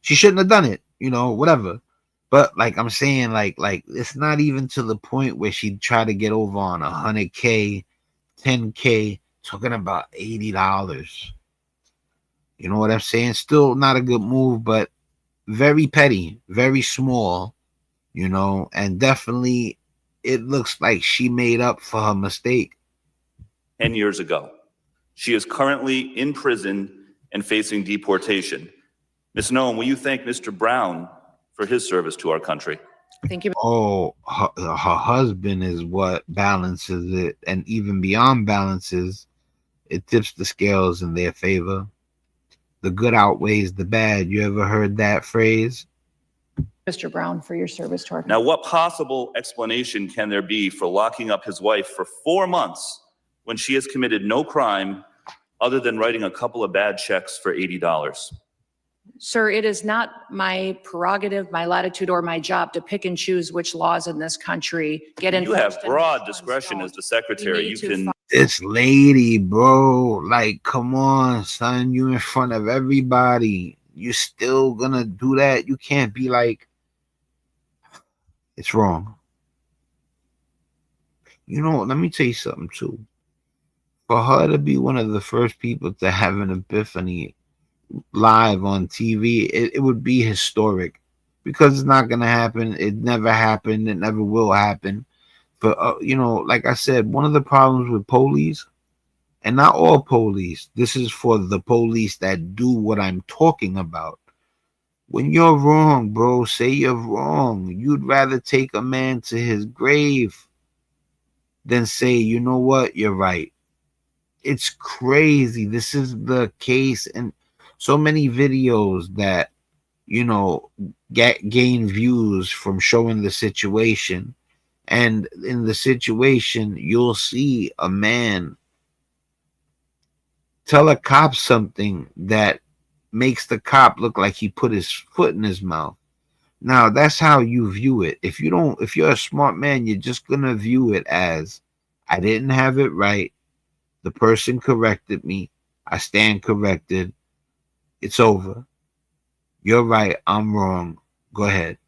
She shouldn't have done it, you know, whatever. But like I'm saying, like it's not even to the point where she'd try to get over on 100K, 10K, talking about $80. You know what I'm saying? Still not a good move, but very petty, very small, you know, and definitely it looks like she made up for her mistake
10 years ago. She is currently in prison and facing deportation. Ms. Noem, will you thank Mr. Brown for his service to our country?
Thank you.
Oh, her husband is what balances it, and even beyond balances, it tips the scales in their favor. The good outweighs the bad. You ever heard that phrase?
Mr. Brown, for your service to our
Now, what possible explanation can there be for locking up his wife for 4 months when she has committed no crime other than writing a couple of bad checks for $80?
Sir, it is not my prerogative, my latitude, or my job to pick and choose which laws in this country get enforced.
You have broad discretion as the secretary. You can.
This lady, bro, like, come on, son, you in front of everybody. You still gonna do that? You can't be like, it's wrong. You know, let me tell you something too. For her to be one of the first people to have an epiphany live on TV, it would be historic, because it's not gonna happen. It never happened. It never will happen. But you know, like I said, one of the problems with police, and not all police, this is for the police that do what I'm talking about. When you're wrong, bro, say you're wrong. You'd rather take a man to his grave than say, you know what, you're right. It's crazy. This is the case, and so many videos that, you know, gain views from showing the situation. And in the situation, you'll see a man tell a cop something that makes the cop look like he put his foot in his mouth. Now, that's how you view it. If you're a smart man, you're just gonna view it as, I didn't have it right. The person corrected me. I stand corrected. It's over. You're right. I'm wrong. Go ahead.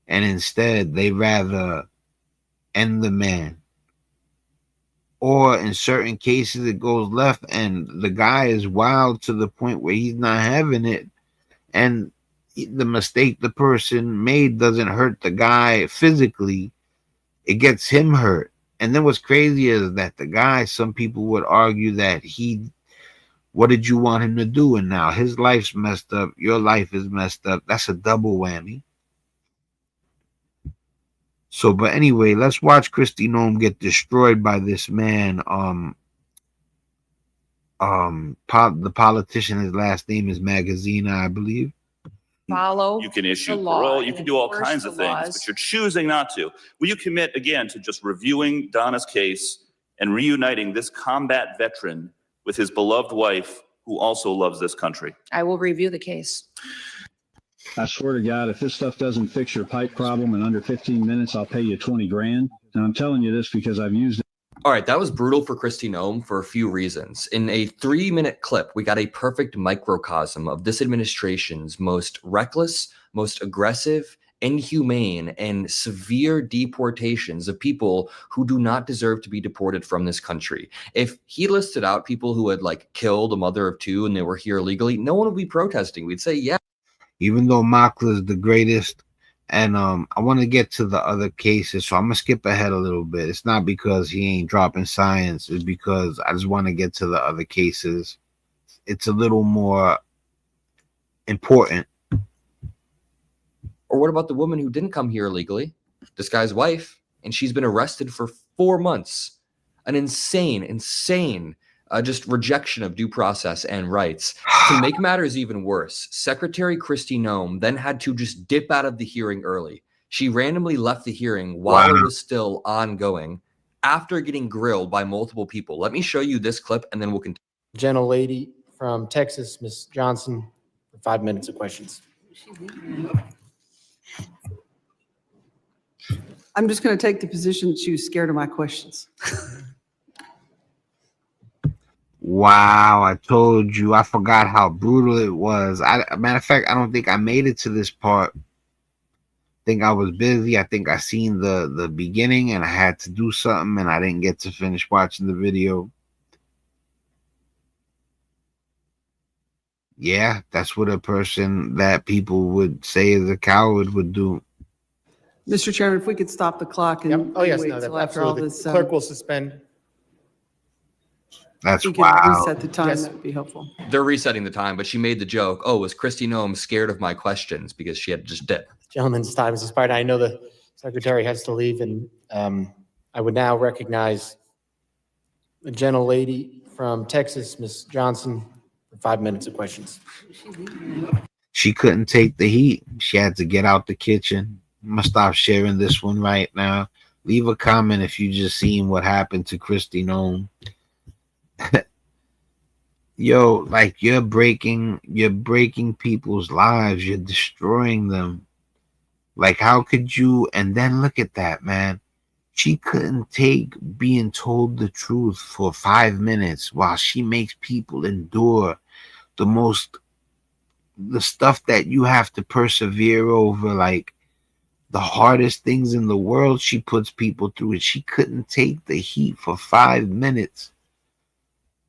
And instead, they rather end the man. Or in certain cases, it goes left and the guy is wild to the point where he's not having it. And the mistake the person made doesn't hurt the guy physically. It gets him hurt. And then what's crazy is that the guy, some people would argue that what did you want him to do? And now his life's messed up. Your life is messed up. That's a double whammy. So, but anyway, let's watch Kristi Noem get destroyed by this man. The politician, his last name is Magazina, I believe.
Follow.
You can issue
the law
parole. You can do all
enforce
kinds
the
of things,
laws.
but you're choosing not to. Will you commit again to just reviewing Donna's case and reuniting this combat veteran with his beloved wife, who also loves this country?
I will review the case.
I swear to God, if this stuff doesn't fix your pipe problem in under 15 minutes, I'll pay you 20 grand. And I'm telling you this because I've used it.
All right, that was brutal for Kristi Noem for a few reasons. In a 3-minute clip, we got a perfect microcosm of this administration's most reckless, most aggressive, inhumane, and severe deportations of people who do not deserve to be deported from this country. If he listed out people who had like killed a mother of 2 and they were here illegally, no one would be protesting. We'd say, yeah.
Even though Makla is the greatest, and I want to get to the other cases, so I'm gonna skip ahead a little bit. It's not because he ain't dropping science, it's because I just want to get to the other cases. It's a little more important.
Or what about the woman who didn't come here illegally? This guy's wife, and she's been arrested for 4 months. An insane just rejection of due process and rights. To make matters even worse, Secretary Kristi Noem then had to just dip out of the hearing early. She randomly left the hearing while it was still ongoing after getting grilled by multiple people. Let me show you this clip and then we'll continue.
Gentle lady from Texas, Ms. Johnson, for 5 minutes of questions.
I'm just going to take the position that she was scared of my questions.
Wow, I told you. I forgot how brutal it was. Matter of fact, I don't think I made it to this part. I think I was busy. I think I seen the beginning and I had to do something and I didn't get to finish watching the video. yeah, that's what a person that people would say is a coward would do.
Mr. Chairman, if we could stop the clock and
Oh, yes,
wait
no,
till after all
absolutely.
this.
Clerk will suspend.
That's
We could reset the time. That would be helpful.
They're resetting the time, but she made the joke. Oh, was Kristi Noem scared of my questions because she had just did?
Gentleman's time has expired. I know the secretary has to leave, and I would now recognize the gentlelady from Texas, Ms. Johnson, for 5 minutes of questions.
She couldn't take the heat. She had to get out the kitchen. I'm gonna stop sharing this one right now. Leave a comment if you just seen what happened to Kristi Noem. Yo, like you're breaking people's lives. You're destroying them. Like, how could you? And then look at that, man. She couldn't take being told the truth for 5 minutes while she makes people endure the stuff that you have to persevere over, like the hardest things in the world. She puts people through it. She couldn't take the heat for 5 minutes.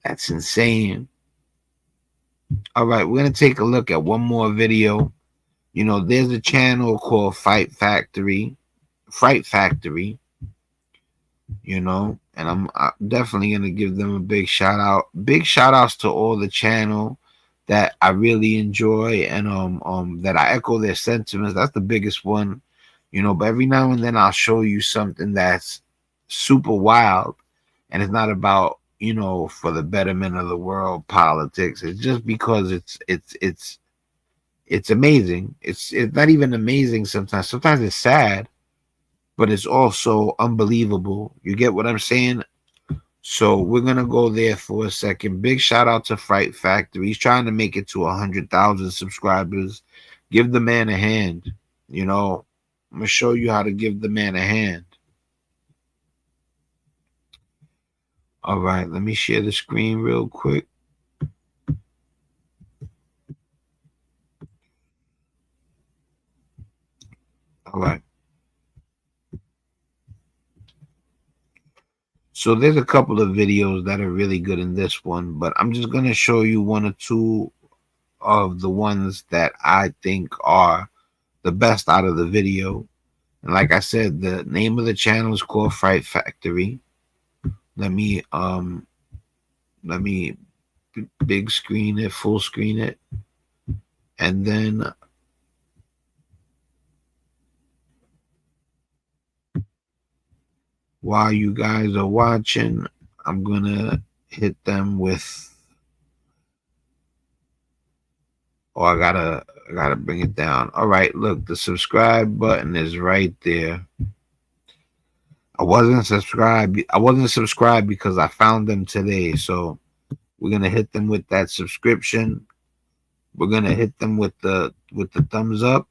That's insane. All right, we're gonna take a look at one more video. You know, there's a channel called Fright Factory, you know, and I'm definitely gonna give them a big shout out. Big shout outs to all the channel that I really enjoy and that I echo their sentiments. That's the biggest one, you know, but every now and then I'll show you something that's super wild, and it's not about, you know, for the betterment of the world politics. It's just because it's amazing. It's not even amazing sometimes. Sometimes it's sad, but it's also unbelievable. You get what I'm saying? So we're gonna go there for a second. Big shout out to Fright Factory. He's trying to make it to 100,000 subscribers. Give the man a hand. You know, I'm gonna show you how to give the man a hand. All right, let me share the screen real quick. All right. So there's a couple of videos that are really good in this one, but I'm just going to show you one or two of the ones that I think are the best out of the video. And like I said, the name of the channel is called Fright Factory. Let me big screen it, full screen it. And then while you guys are watching, I'm gonna hit them with, oh, I gotta bring it down. All right, look, the subscribe button is right there. I wasn't subscribed because I found them today. So we're gonna hit them with that subscription. We're gonna hit them with the thumbs up.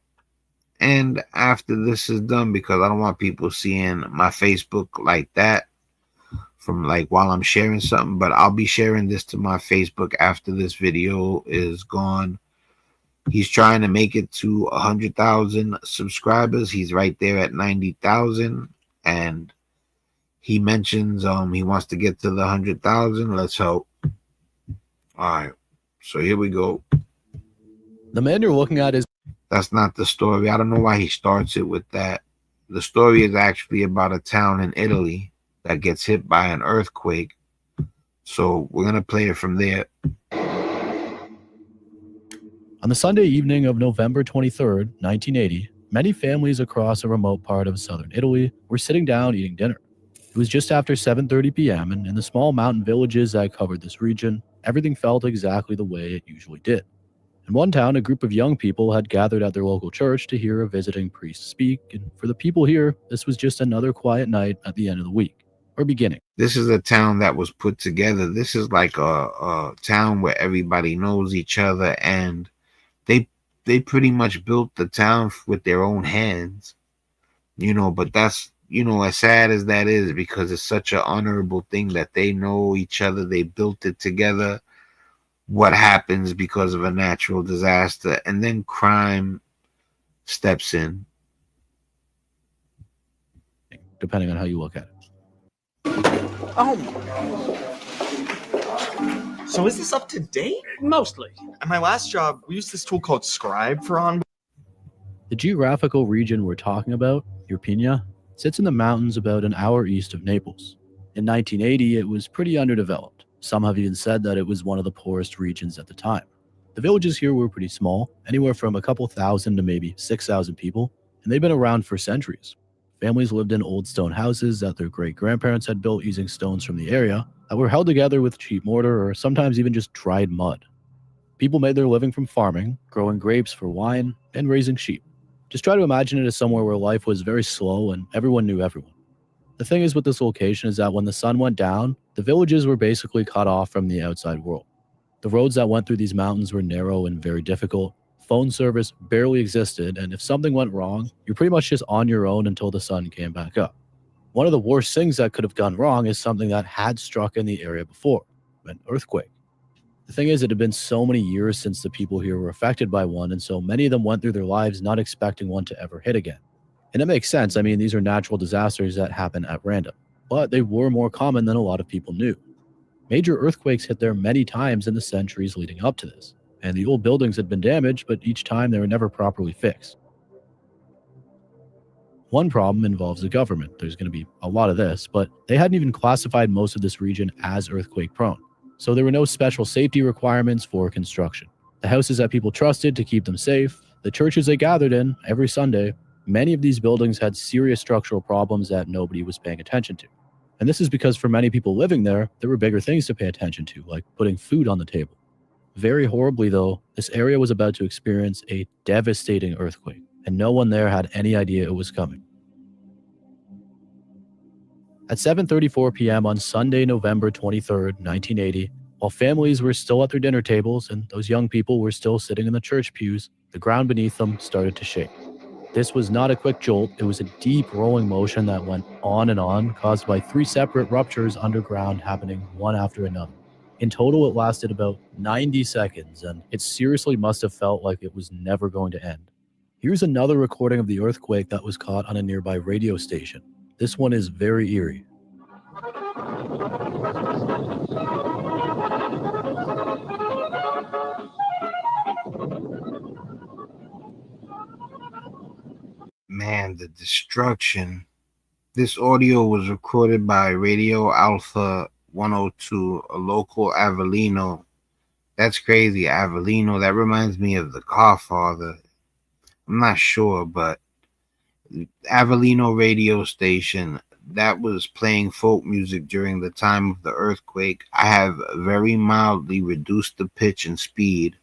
And after this is done, because I don't want people seeing my Facebook like that from like while I'm sharing something, but I'll be sharing this to my Facebook after this video is gone. He's trying to make it to 100,000 subscribers. He's right there at 90,000, and he mentions he wants to get to the 100,000. Let's hope. All right, so here we go.
The man you're looking at is.
That's not the story. I don't know why he starts it with that. The story is actually about a town in Italy that gets hit by an earthquake. So we're going to play it from there.
On the Sunday evening of November 23rd, 1980, many families across a remote part of southern Italy were sitting down eating dinner. It was just after 7:30 p.m., and in the small mountain villages that covered this region, everything felt exactly the way it usually did. In one town, a group of young people had gathered at their local church to hear a visiting priest speak, and for the people here, this was just another quiet night at the end of the week, or beginning.
This is a town that was put together. This is like a town where everybody knows each other, and they pretty much built the town with their own hands, you know, but that's, you know, as sad as that is, because it's such an honorable thing that they know each other, they built it together. What happens because of a natural disaster, and then crime steps in.
Depending on how you look at it.
Oh.
So is this up to date?
Mostly.
At my last job, we used this tool called Scribe for on.
The geographical region we're talking about, Irpinia, sits in the mountains about an hour east of Naples. In 1980, it was pretty underdeveloped. Some have even said that it was one of the poorest regions at the time. The villages here were pretty small, anywhere from a couple thousand to maybe 6,000 people, and they've been around for centuries. Families lived in old stone houses that their great-grandparents had built using stones from the area that were held together with cheap mortar or sometimes even just dried mud. People made their living from farming, growing grapes for wine, and raising sheep. Just try to imagine it as somewhere where life was very slow and everyone knew everyone. The thing is with this location is that when the sun went down, the villages were basically cut off from the outside world. The roads that went through these mountains were narrow and very difficult. Phone service barely existed, and if something went wrong, you're pretty much just on your own until the sun came back up. One of the worst things that could have gone wrong is something that had struck in the area before, an earthquake. The thing is, it had been so many years since the people here were affected by one, and so many of them went through their lives not expecting one to ever hit again. And it makes sense. I mean, these are natural disasters that happen at random, but they were more common than a lot of people knew. Major earthquakes hit there many times in the centuries leading up to this, and the old buildings had been damaged, but each time they were never properly fixed. One problem involves the government. There's going to be a lot of this, but they hadn't even classified most of this region as earthquake prone. So there were no special safety requirements for construction. The houses that people trusted to keep them safe, the churches they gathered in every Sunday, many of these buildings had serious structural problems that nobody was paying attention to. And this is because for many people living there were bigger things to pay attention to, like putting food on the table. Very horribly, though, this area was about to experience a devastating earthquake, and no one there had any idea it was coming. At 7:34 p.m. on Sunday, November 23rd, 1980, while families were still at their dinner tables and those young people were still sitting in the church pews, the ground beneath them started to shake. This was not a quick jolt, it was a deep rolling motion that went on and on, caused by 3 separate ruptures underground happening one after another. In total, it lasted about 90 seconds, and it seriously must have felt like it was never going to end. Here's another recording of the earthquake that was caught on a nearby radio station. This one is very eerie.
Man, the destruction. This audio was recorded by Radio Alpha 102, a local Avellino. That's crazy, Avellino. That reminds me of The Godfather. I'm not sure, but Avellino radio station that was playing folk music during the time of the earthquake. I have very mildly reduced the pitch and speed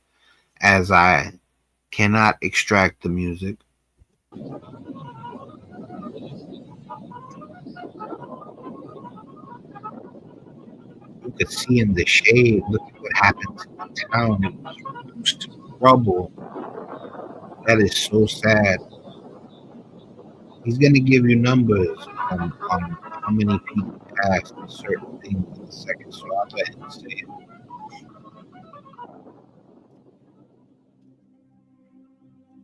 as I cannot extract the music. You could see in the shade, look at what happened to the town. It was reduced to rubble. That is so sad. He's going to give you numbers on how many people passed and certain things in a second, so I'll go ahead and say it.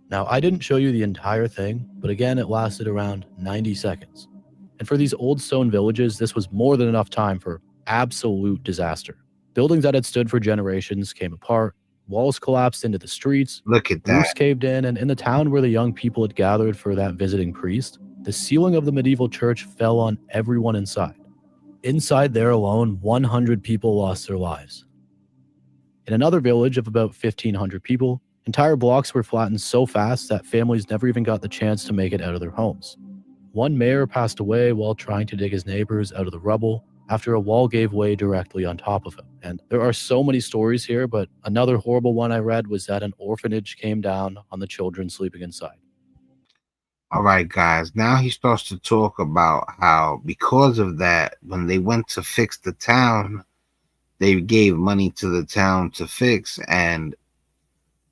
Now, I didn't show you the entire thing, but again, it lasted around 90 seconds. And for these old stone villages, this was more than enough time for absolute disaster. Buildings that had stood for generations came apart, walls collapsed into the streets,
look at that,
roofs caved in, and in the town where the young people had gathered for that visiting priest, the ceiling of the medieval church fell on everyone inside. Inside there alone, 100 people lost their lives. In another village of about 1,500 people, entire blocks were flattened so fast that families never even got the chance to make it out of their homes. One mayor passed away while trying to dig his neighbors out of the rubble after a wall gave way directly on top of him. And there are so many stories here, but another horrible one I read was that an orphanage came down on the children sleeping inside.
All right, guys, now he starts to talk about how because of that, when they went to fix the town, they gave money to the town to fix, and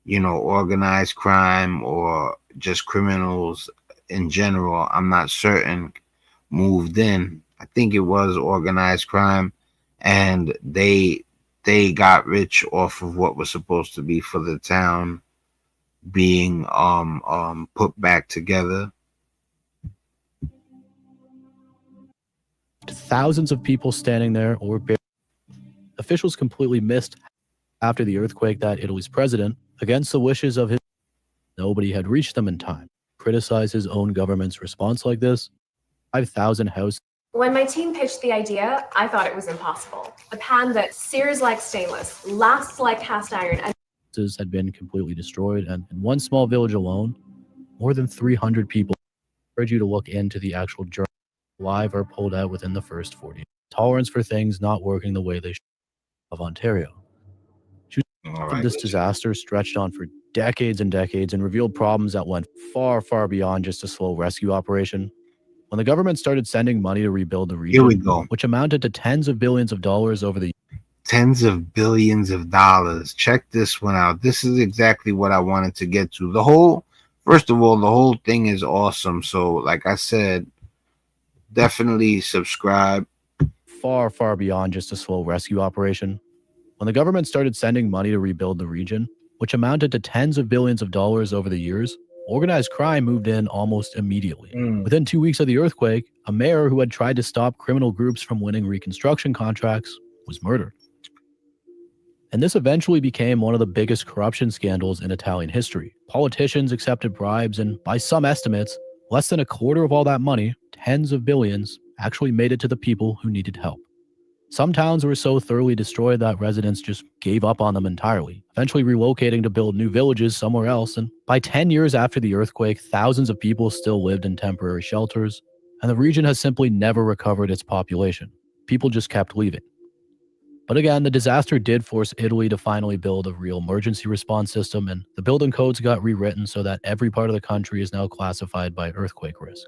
organized crime or just criminals in general, I'm not certain, moved in. I think it was organized crime, and they got rich off of what was supposed to be for the town being put back together.
Thousands of people standing there or officials completely missed after the earthquake that Italy's president, against the wishes of his nobody had reached them in time. Criticize his own government's response like this. 5,000 houses.
When my team pitched the idea, I thought it was impossible. A pan that sears like stainless, lasts like cast iron, and
had been completely destroyed, and in one small village alone, more than 300 people. I urge you to look into the actual journal live or pulled out within the first 40. Tolerance for things not working the way they should of Ontario. This disaster stretched on for decades and decades and revealed problems that went far, far beyond just a slow rescue operation. When the government started sending money to rebuild the region,
Here we go.
which amounted to tens of billions of dollars over the
Tens of billions of dollars. Check this one out. This is exactly what I wanted to get to. First of all, the whole thing is awesome. So, like I said, definitely subscribe.
Far, far beyond just a slow rescue operation. When the government started sending money to rebuild the region, which amounted to tens of billions of dollars over the years, organized crime moved in almost immediately. Within 2 weeks of the earthquake, a mayor who had tried to stop criminal groups from winning reconstruction contracts was murdered. And this eventually became one of the biggest corruption scandals in Italian history. Politicians accepted bribes, and by some estimates, less than a quarter of all that money, tens of billions, actually made it to the people who needed help. Some towns were so thoroughly destroyed that residents just gave up on them entirely, eventually relocating to build new villages somewhere else. And by 10 years after the earthquake, thousands of people still lived in temporary shelters, and the region has simply never recovered its population. People just kept leaving. But again, the disaster did force Italy to finally build a real emergency response system, and the building codes got rewritten so that every part of the country is now classified by earthquake risk.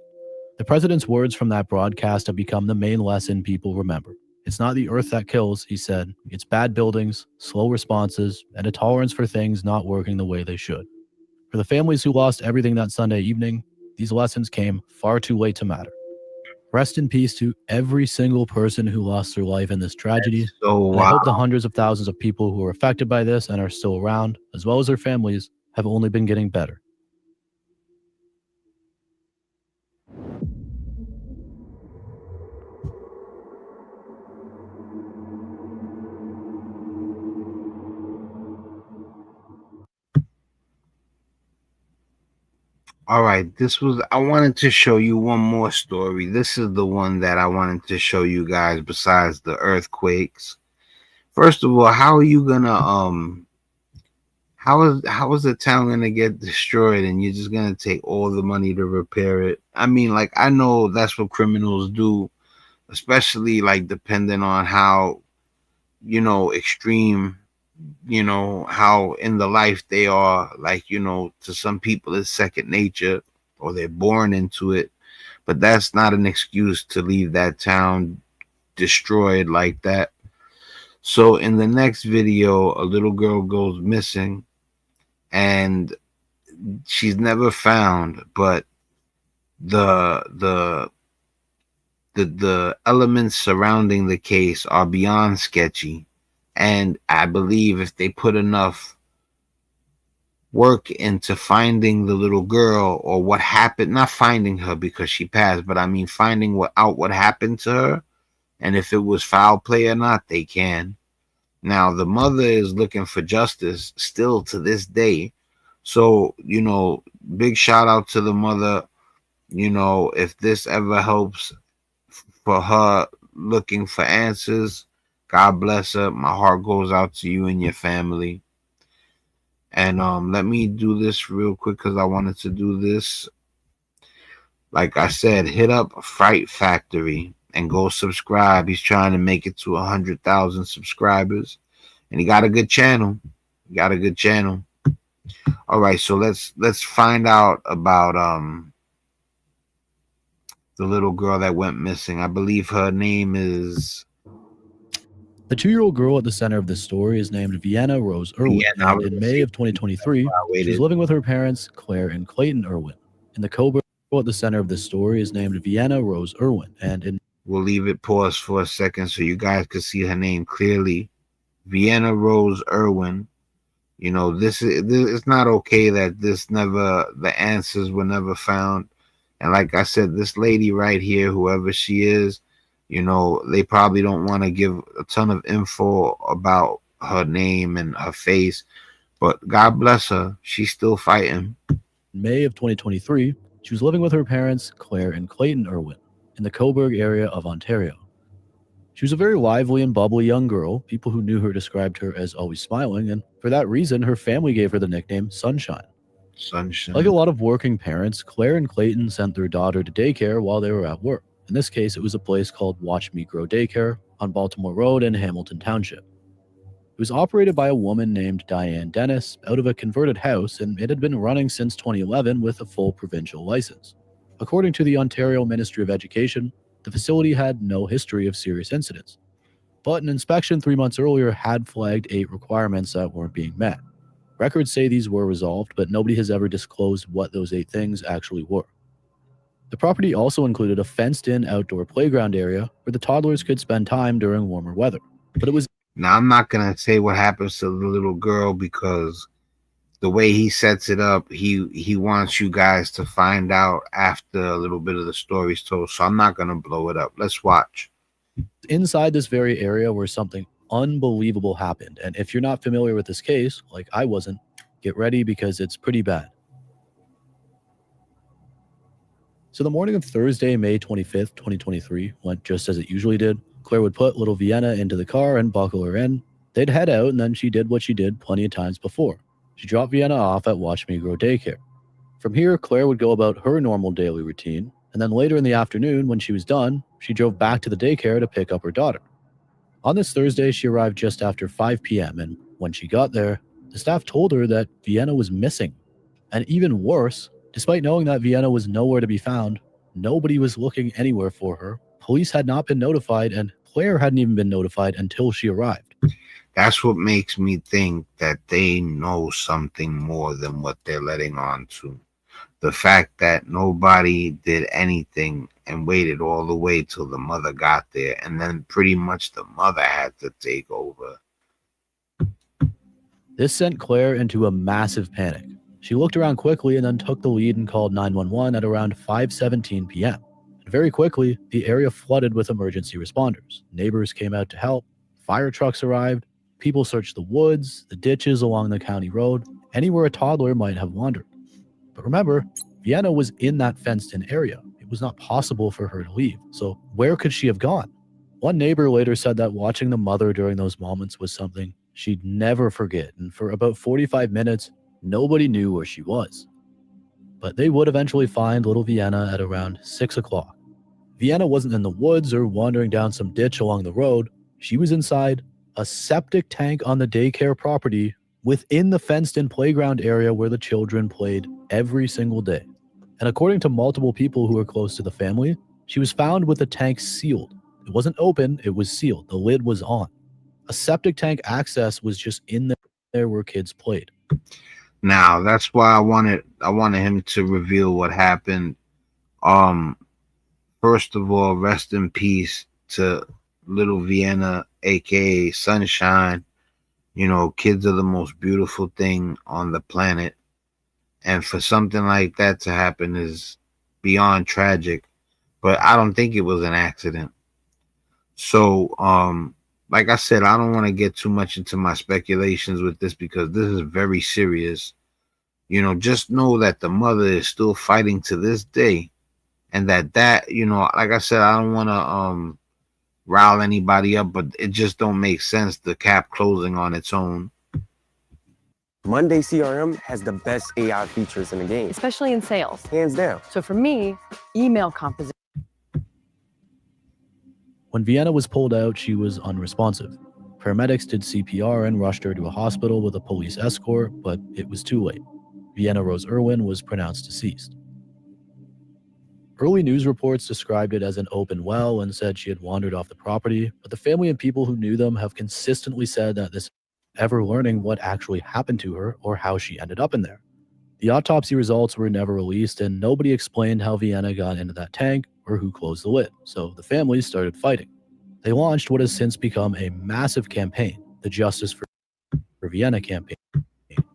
The president's words from that broadcast have become the main lesson people remember. It's not the earth that kills, he said. It's bad buildings, slow responses, and a tolerance for things not working the way they should. For the families who lost everything that Sunday evening, these lessons came far too late to matter. Rest in peace to every single person who lost their life in this tragedy. And I hope the hundreds of thousands of people who were affected by this and are still around, as well as their families, have only been getting better.
All right, I wanted to show you one more story. This is the one that I wanted to show you guys besides the earthquakes. First of all, how are you gonna, how is the town gonna get destroyed and you're just gonna take all the money to repair it? I mean, like, I know that's what criminals do, especially like depending on how, extreme, how in the life they are. Like, to some people it's second nature or they're born into it, but that's not an excuse to leave that town destroyed like that. So in the next video, a little girl goes missing and she's never found, but the elements surrounding the case are beyond sketchy. And I believe if they put enough work into finding the little girl or what happened, not finding her because she passed, but I mean finding out what happened to her, and if it was foul play or not, they can. Now, the mother is looking for justice still to this day. So, big shout out to the mother. If this ever helps for her looking for answers, God bless her. My heart goes out to you and your family. And let me do this real quick because I wanted to do this. Like I said, hit up Fright Factory and go subscribe. He's trying to make it to 100,000 subscribers. And he got a good channel. All right, so let's find out about the little girl that went missing. I believe her name is...
The 2-year-old girl at the center of this story is named Vienna Rose Irwin, and in May of 2023, she was living with her parents, Claire and Clayton Irwin. And the girl at the center of this story is named Vienna Rose Irwin, and
we'll leave it paused for a second so you guys can see her name clearly. Vienna Rose Irwin. It's not okay that the answers were never found. And like I said, this lady right here, whoever she is, You know, they probably don't want to give a ton of info about her name and her face, but God bless her, she's still fighting.
May of 2023, she was living with her parents, Claire and Clayton Irwin, in the Cobourg area of Ontario. She was a very lively and bubbly young girl. People who knew her described her as always smiling, and for that reason, her family gave her the nickname Sunshine.
Sunshine.
Like a lot of working parents, Claire and Clayton sent their daughter to daycare while they were at work. In this case, it was a place called Watch Me Grow Daycare on Baltimore Road in Hamilton Township. It was operated by a woman named Diane Dennis out of a converted house, and it had been running since 2011 with a full provincial license. According to the Ontario Ministry of Education, the facility had no history of serious incidents. But an inspection 3 months earlier had flagged 8 requirements that weren't being met. Records say these were resolved, but nobody has ever disclosed what those 8 things actually were. The property also included a fenced-in outdoor playground area where the toddlers could spend time during warmer weather. But it was...
Now, I'm not going to say what happens to the little girl because the way he sets it up, he wants you guys to find out after a little bit of the story's told. So I'm not going to blow it up. Let's watch.
Inside this very area where something unbelievable happened. And if you're not familiar with this case, like I wasn't, get ready because it's pretty bad. So the morning of Thursday, May 25th, 2023 went just as it usually did. Claire would put little Vienna into the car and buckle her in. They'd head out, and then she did what she did plenty of times before. She dropped Vienna off at Watch Me Grow Daycare. From here, Claire would go about her normal daily routine, and then later in the afternoon, when she was done, she drove back to the daycare to pick up her daughter. On this Thursday, she arrived just after 5 p.m., and when she got there, the staff told her that Vienna was missing. And even worse, despite knowing that Vienna was nowhere to be found, nobody was looking anywhere for her. Police had not been notified, and Claire hadn't even been notified until she arrived.
That's what makes me think that they know something more than what they're letting on to. The fact that nobody did anything and waited all the way till the mother got there, and then pretty much the mother had to take over.
This sent Claire into a massive panic. She looked around quickly and then took the lead and called 911 at around 5:17 p.m. And very quickly, the area flooded with emergency responders. Neighbors came out to help, fire trucks arrived, people searched the woods, the ditches along the county road, anywhere a toddler might have wandered. But remember, Vienna was in that fenced-in area. It was not possible for her to leave. So where could she have gone? One neighbor later said that watching the mother during those moments was something she'd never forget. And for about 45 minutes, nobody knew where she was. But they would eventually find little Vienna at around 6 o'clock. Vienna wasn't in the woods or wandering down some ditch along the road. She was inside a septic tank on the daycare property within the fenced-in playground area where the children played every single day. And according to multiple people who were close to the family, she was found with the tank sealed. It wasn't open, it was sealed. The lid was on. A septic tank access was just in there where kids played.
Now, that's why I wanted him to reveal what happened. First of all, rest in peace to little Vienna, aka Sunshine. You know, kids are the most beautiful thing on the planet. And for something like that to happen is beyond tragic. But I don't think it was an accident. So, like I said, I don't want to get too much into my speculations with this because this is very serious. You know, just know that the mother is still fighting to this day. And that, you know, like I said, I don't want to rile anybody up, but it just don't make sense, the cap closing on its own.
Monday CRM has the best AI features in the game.
Especially in sales.
Hands down.
So for me, email composition.
When Vienna was pulled out, she was unresponsive. Paramedics did CPR and rushed her to a hospital with a police escort, but it was too late. Vienna Rose Irwin was pronounced deceased. Early news reports described it as an open well and said she had wandered off the property, but the family and people who knew them have consistently said that this ever learning what actually happened to her or how she ended up in there. The autopsy results were never released, and nobody explained how Vienna got into that tank or who closed the lid, so the families started fighting. They launched what has since become a massive campaign, the Justice for Vienna campaign,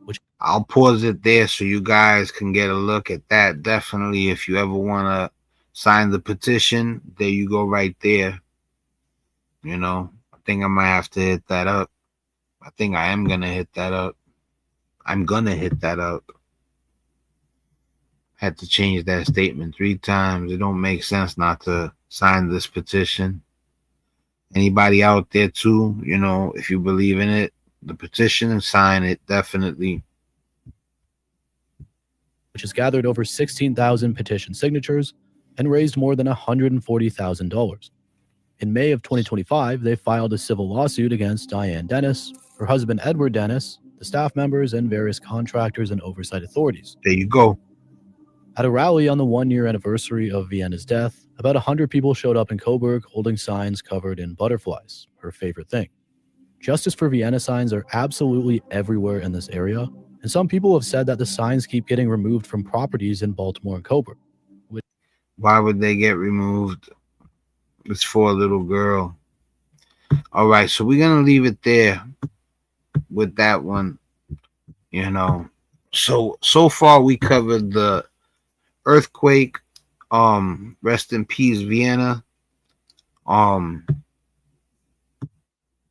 which
I'll pause it there so you guys can get a look at that. Definitely, if you ever want to sign the petition, there you go right there. You know, I think I might have to hit that up. I think I am gonna hit that up. I'm gonna hit that up. Had to change that statement 3 times. It don't make sense not to sign this petition. Anybody out there too, you know, if you believe in it, the petition and sign it definitely.
Which has gathered over 16,000 petition signatures and raised more than $140,000. In May of 2025, they filed a civil lawsuit against Diane Dennis, her husband Edward Dennis, the staff members, and various contractors and oversight authorities.
There you go.
At a rally on the 1-year anniversary of Vienna's death, about 100 people showed up in Coburg holding signs covered in butterflies, her favorite thing. Justice for Vienna signs are absolutely everywhere in this area, and some people have said that the signs keep getting removed from properties in Baltimore and Coburg.
Why would they get removed? It's for a little girl. All right, so we're gonna leave it there with that one. You know, so far we covered the earthquake. Rest in peace, Vienna.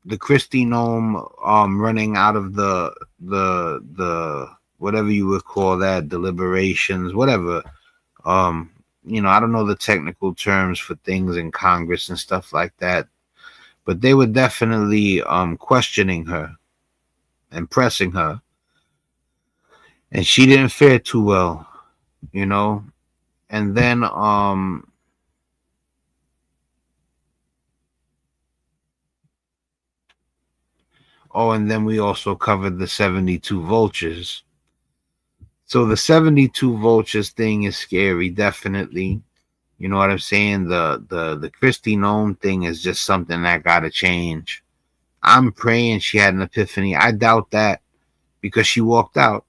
The Christie Gnome running out of the whatever you would call that, deliberations, whatever. You know, I don't know the technical terms for things in Congress and stuff like that, but they were definitely questioning her and pressing her, and she didn't fare too well, you know. And then and then we also covered the 72 vultures. So the 72 vultures thing is scary, definitely. You know what I'm saying? The Christie Gnome thing is just something that gotta change. I'm praying she had an epiphany. I doubt that, because she walked out.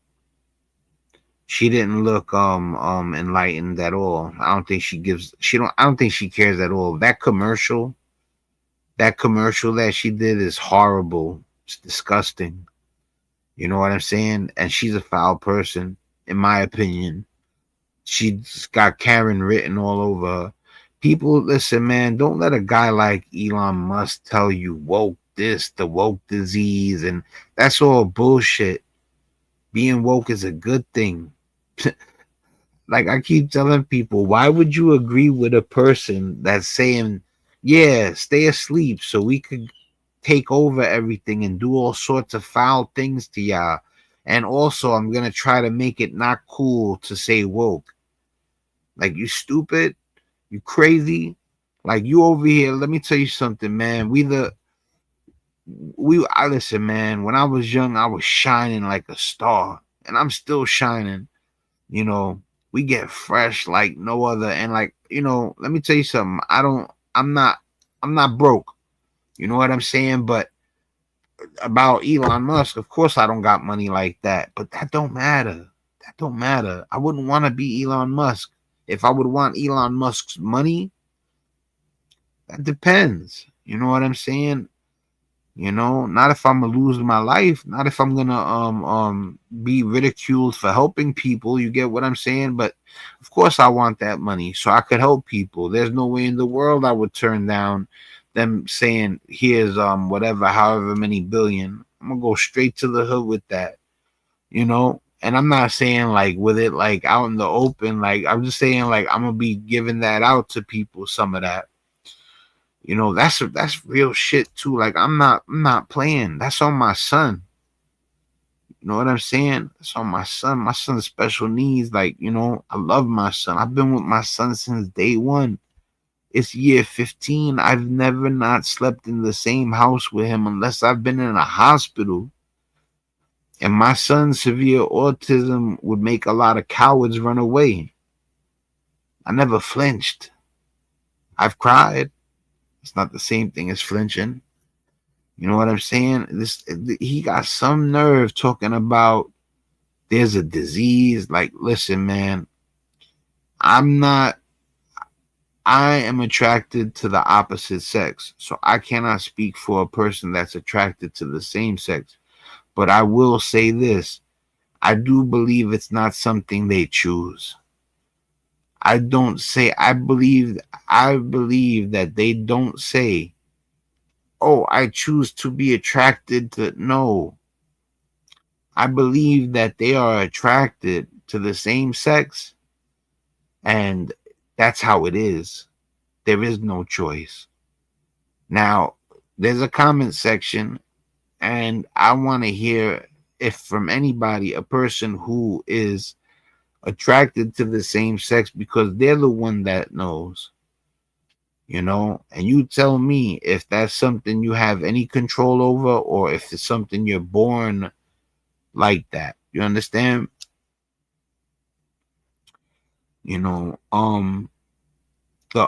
She didn't look enlightened at all. I don't think she cares at all. That commercial that she did is horrible. It's disgusting. You know what I'm saying? And she's a foul person, in my opinion. She's got Karen written all over her. People, listen, man, don't let a guy like Elon Musk tell you woke this, the woke disease, and that's all bullshit. Being woke is a good thing. Like I keep telling people, why would you agree with a person that's saying, yeah, stay asleep so we could take over everything and do all sorts of foul things to y'all? And also, I'm going to try to make it not cool to say woke. Like, you stupid, you crazy. Like, you over here, let me tell you something, man. I listen, man, when I was young, I was shining like a star, and I'm still shining. You know, we get fresh like no other. And like, you know, let me tell you something. I'm not broke. You know what I'm saying? But about Elon Musk, of course I don't got money like that, but that don't matter. That don't matter. I wouldn't want to be Elon Musk. If I would want Elon Musk's money, that depends. You know what I'm saying? You know, not if I'm gonna lose my life, not if I'm gonna be ridiculed for helping people. You get what I'm saying? But of course I want that money so I could help people. There's no way in the world I would turn down them saying, here's whatever, however many billion. I'm gonna go straight to the hood with that. You know? And I'm not saying like with it like out in the open, like I'm just saying like I'm gonna be giving that out to people, some of that. You know, that's real shit too. Like I'm not playing. That's on my son. You know what I'm saying? That's on my son. My son's special needs. Like, you know, I love my son. I've been with my son since day one. It's year 15. I've never not slept in the same house with him unless I've been in a hospital. And my son's severe autism would make a lot of cowards run away. I never flinched. I've cried. It's not the same thing as flinching. You know what I'm saying? He got some nerve talking about there's a disease. Like, listen, man, I am attracted to the opposite sex. So I cannot speak for a person that's attracted to the same sex. But I will say this. I do believe it's not something they choose. I believe that they don't say oh, I choose to be attracted to. No, I believe that they are attracted to the same sex, and that's how it is. There is no choice. Now, there's a comment section, and I want to hear if from anybody, a person who is attracted to the same sex, because they're the one that knows, and you tell me if that's something you have any control over, or if it's something you're born like that. You understand? You know, the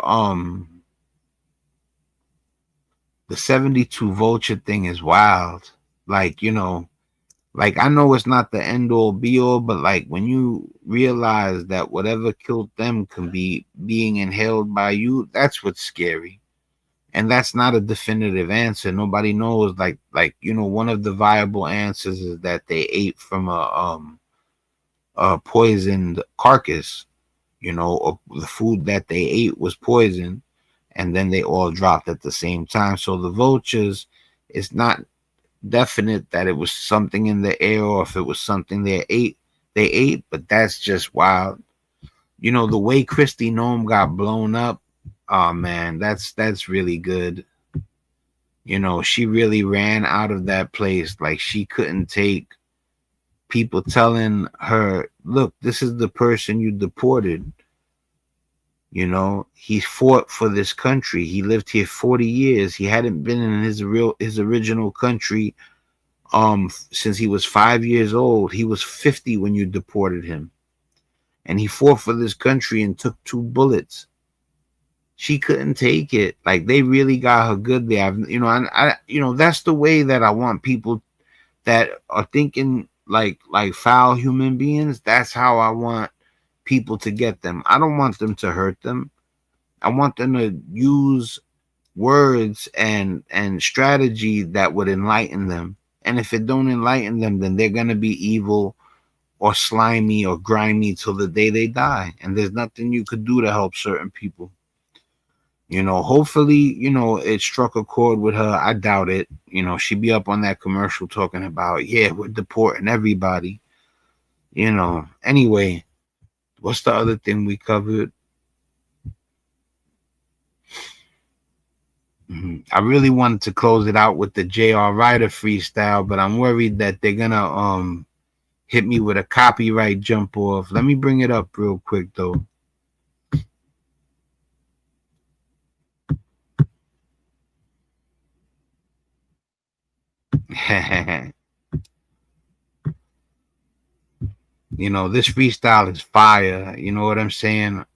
the 72 vulture thing is wild. Like, like I know it's not the end all be all, but like when you realize that whatever killed them can be being inhaled by you, that's what's scary. And that's not a definitive answer. Nobody knows. Like one of the viable answers is that they ate from a poisoned carcass, or the food that they ate was poison, and then they all dropped at the same time. So the vultures, it's not definite that it was something in the air or if it was something they ate, but that's just wild. The way Christy Nome got blown up, oh man, that's really good. She really ran out of that place. Like, she couldn't take people telling her, look, this is the person you deported. He fought for this country. He lived here 40 years. He hadn't been in his original country since he was 5 years old. He was 50 when you deported him. And he fought for this country and took 2 bullets. She couldn't take it. Like, they really got her good there. That's the way that I want people that are thinking like foul human beings. That's how I want people to get them. I don't want them to hurt them. I want them to use words and strategy that would enlighten them. And if it don't enlighten them, then they're gonna be evil or slimy or grimy till the day they die. And there's nothing you could do to help certain people. Hopefully, it struck a chord with her. I doubt it. She'd be up on that commercial talking about, yeah, we're deporting everybody. Anyway, what's the other thing we covered? I really wanted to close it out with the J.R. Ryder freestyle, but I'm worried that they're gonna hit me with a copyright jump off. Let me bring it up real quick though. This freestyle is fire. You know what I'm saying? Let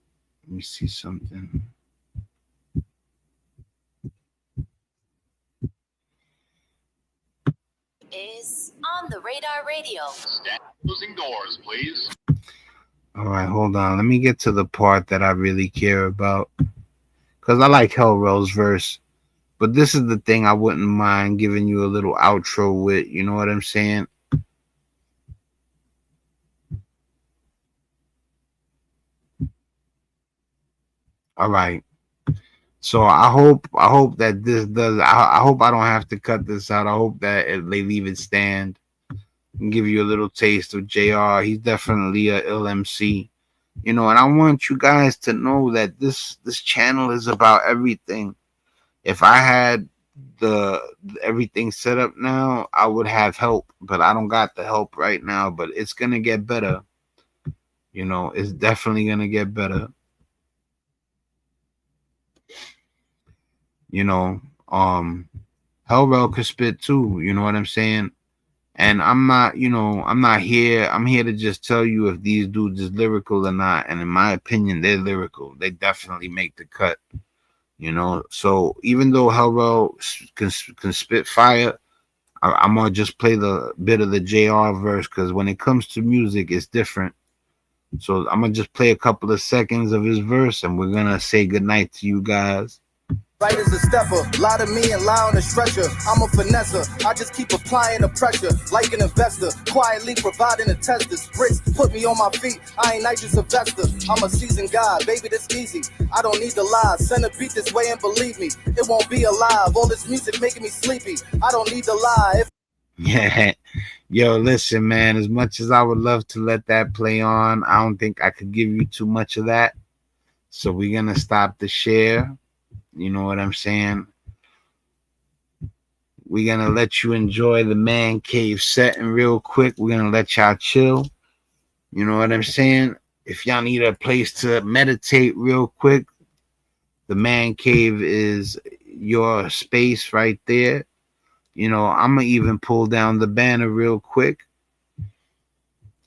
me see something.
Is on the radar radio. Stand closing doors, please.
All right, hold on. Let me get to the part that I really care about, because I like Hellrell's verse. But this is the thing I wouldn't mind giving you a little outro with. You know what I'm saying? All right. So I hope that this does. I hope I don't have to cut this out. I hope that they leave it stand and give you a little taste of JR. He's definitely a ill MC. And I want you guys to know that this channel is about everything. If I had everything set up now, I would have help, but I don't got the help right now. But it's gonna get better. It's definitely gonna get better. Hellrell could spit too. You know what I'm saying? And I'm not here. I'm here to just tell you if these dudes is lyrical or not. And in my opinion, they're lyrical. They definitely make the cut. So even though Hellrell can spit fire, I'm gonna just play the bit of the JR verse, because when it comes to music, it's different. So I'm gonna just play a couple of seconds of his verse, and we're gonna say goodnight to you guys.
Right as a stepper, lie to me and lie on a stretcher. I'm a finesser, I just keep applying the pressure. Like an investor, quietly providing the testers. Bricks put me on my feet, I ain't Nigel Sylvester. I'm a seasoned guy, baby, this easy. I don't need to lie, send a beat this way and believe me, it won't be alive. All this music making me sleepy, I don't need to lie.
Yeah. Yo, listen, man, as much as I would love to let that play on, I don't think I could give you too much of that. So we're going to stop the share. You know what I'm saying? We're going to let you enjoy the man cave setting real quick. We're going to let y'all chill. You know what I'm saying? If y'all need a place to meditate real quick, the man cave is your space right there. You know, I'm going to even pull down the banner real quick.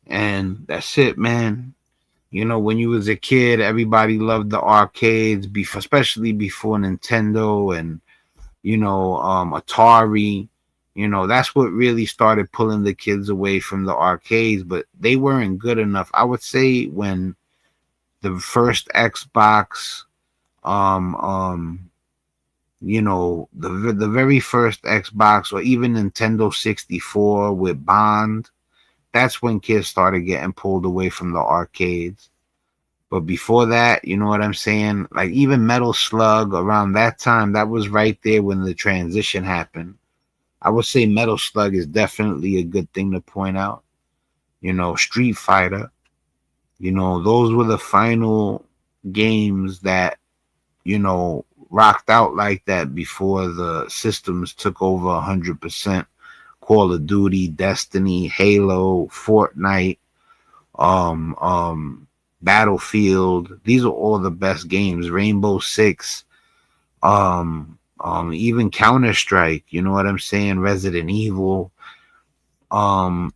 And that's it, man. You know, when you was a kid, everybody loved the arcades, especially before Nintendo and, you know, Atari. You know, that's what really started pulling the kids away from the arcades, but they weren't good enough. I would say when the first Xbox, you know, the very first Xbox, or even Nintendo 64 with Bond, that's when kids started getting pulled away from the arcades. But before that, you know what I'm saying? Like even Metal Slug around that time, that was right there when the transition happened. I would say Metal Slug is definitely a good thing to point out. You know, Street Fighter, you know, those were the final games that, you know, rocked out like that before the systems took over 100%. Call of Duty, Destiny, Halo, Fortnite, Battlefield. These are all the best games. Rainbow Six, even Counter-Strike, you know what I'm saying? Resident Evil. What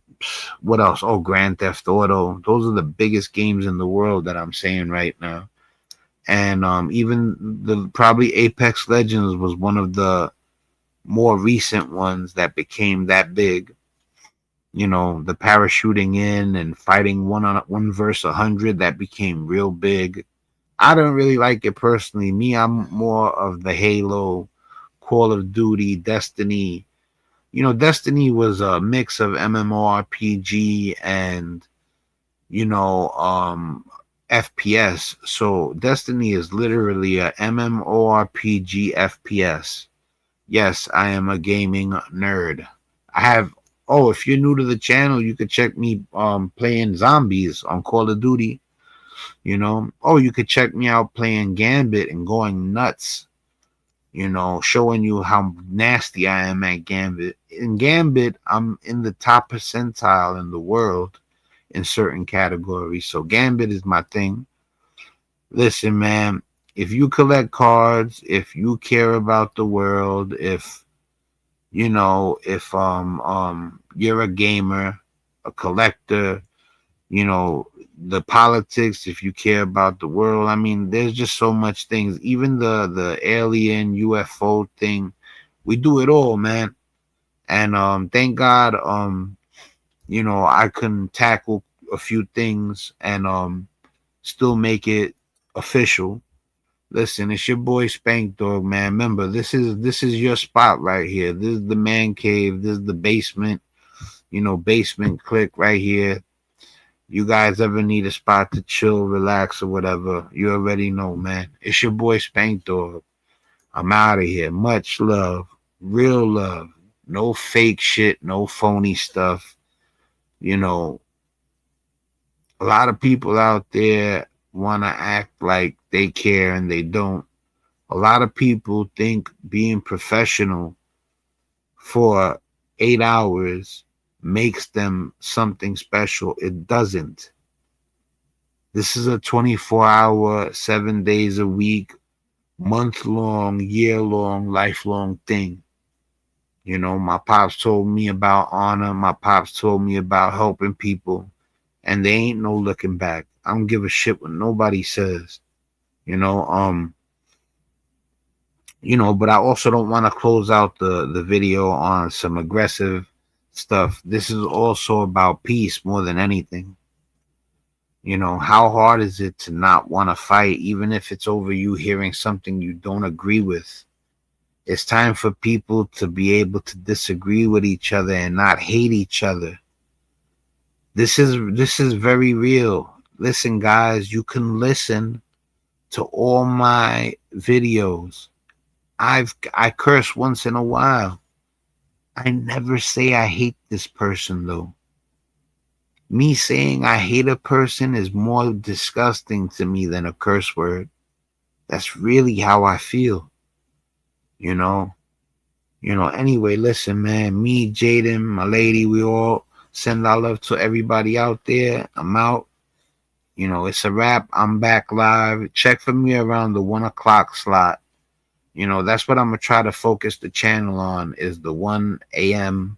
else? Oh, Grand Theft Auto. Those are the biggest games in the world that I'm saying right now. And even the probably Apex Legends was one of the more recent ones that became that big. You know, the parachuting in and fighting one versus 100, that became real big. I don't really like it personally. Me, I'm more of the Halo, Call of Duty, Destiny. You know, Destiny was a mix of MMORPG and, you know, FPS. So Destiny is literally a MMORPG FPS. Yes, I am a gaming nerd. I have, oh, if you're new to the channel, you could check me playing zombies on Call of Duty. You know, oh, you could check me out playing Gambit and going nuts. You know, showing you how nasty I am at Gambit. In Gambit, I'm in the top percentile in the world in certain categories. So Gambit is my thing. Listen, man, if you collect cards, if you care about the world, if you know, if you're a gamer, a collector, you know, the politics, if you care about the world, I mean, there's just so much things. Even the alien UFO thing, we do it all, man. And thank God, you know, I can tackle a few things and still make it official. Listen, it's your boy Spank Dog, man. Remember, this is your spot right here. This is the man cave. This is the basement, you know, basement click right here. You guys ever need a spot to chill, relax, or whatever, you already know, man. It's your boy Spank Dog. I'm out of here. Much love. Real love. No fake shit. No phony stuff. You know, a lot of people out there want to act like they care and they don't. A lot of people think being professional for 8 hours makes them something special. It doesn't. This is a 24-hour, 7 days a week, month-long, year-long, lifelong thing. You know, my pops told me about honor. My pops told me about helping people. And there ain't no looking back. I don't give a shit what nobody says. You know, but I also don't want to close out the video on some aggressive stuff. This is also about peace more than anything. You know, how hard is it to not want to fight, even if it's over you hearing something you don't agree with? It's time for people to be able to disagree with each other and not hate each other. This is very real. Listen, guys, you can listen to all my videos. I curse once in a while. I never say I hate this person though. Me saying I hate a person is more disgusting to me than a curse word. That's really how I feel. You know, anyway, listen, man, me, Jaden, my lady, we all send our love to everybody out there. I'm out. You know, it's a wrap. I'm back live. Check for me around the 1 o'clock slot. You know, that's what I'm going to try to focus the channel on, is the 1 a.m.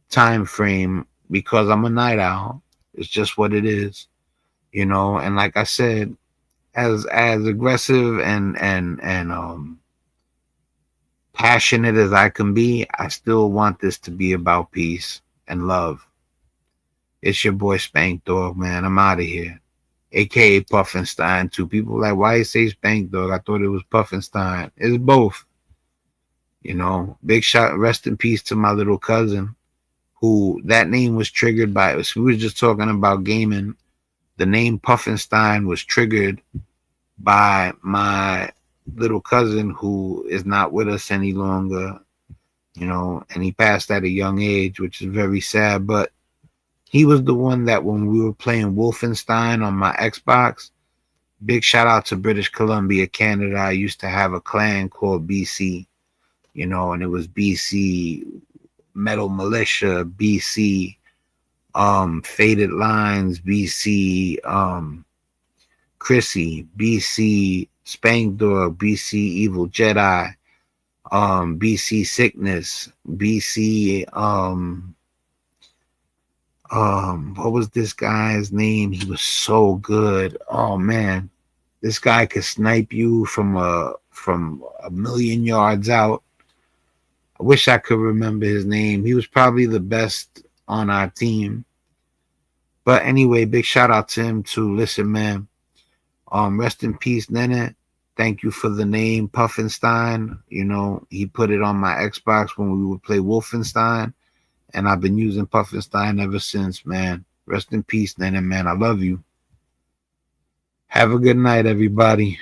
time frame, because I'm a night owl. It's just what it is. You know, and like I said, as aggressive and passionate as I can be, I still want this to be about peace and love. It's your boy Spank Dog, man. I'm out of here. AKA Puffinstein too. People like, why you say Spank Dog? I thought it was Puffinstein. It's both. You know, big shot, rest in peace to my little cousin, who that name was triggered by. We were just talking about gaming. The name Puffinstein was triggered by my little cousin, who is not with us any longer, you know, and he passed at a young age, which is very sad. But he was the one that when we were playing Wolfenstein on my Xbox, big shout out to British Columbia, Canada. I used to have a clan called BC, you know, and it was BC Metal Militia, BC Faded Lines, BC Chrissy, BC Spank Dog, BC Evil Jedi, BC Sickness, BC what was this guy's name? He was so good. Oh man, this guy could snipe you from a million yards out. I wish I could remember his name. He was probably the best on our team. But anyway, big shout out to him too. Listen, man. Rest in peace, Nene. Thank you for the name Puffinstein. You know, he put it on my Xbox when we would play Wolfenstein, and I've been using Puffinstein ever since, man. Rest in peace, Nene, man. I love you. Have a good night, everybody.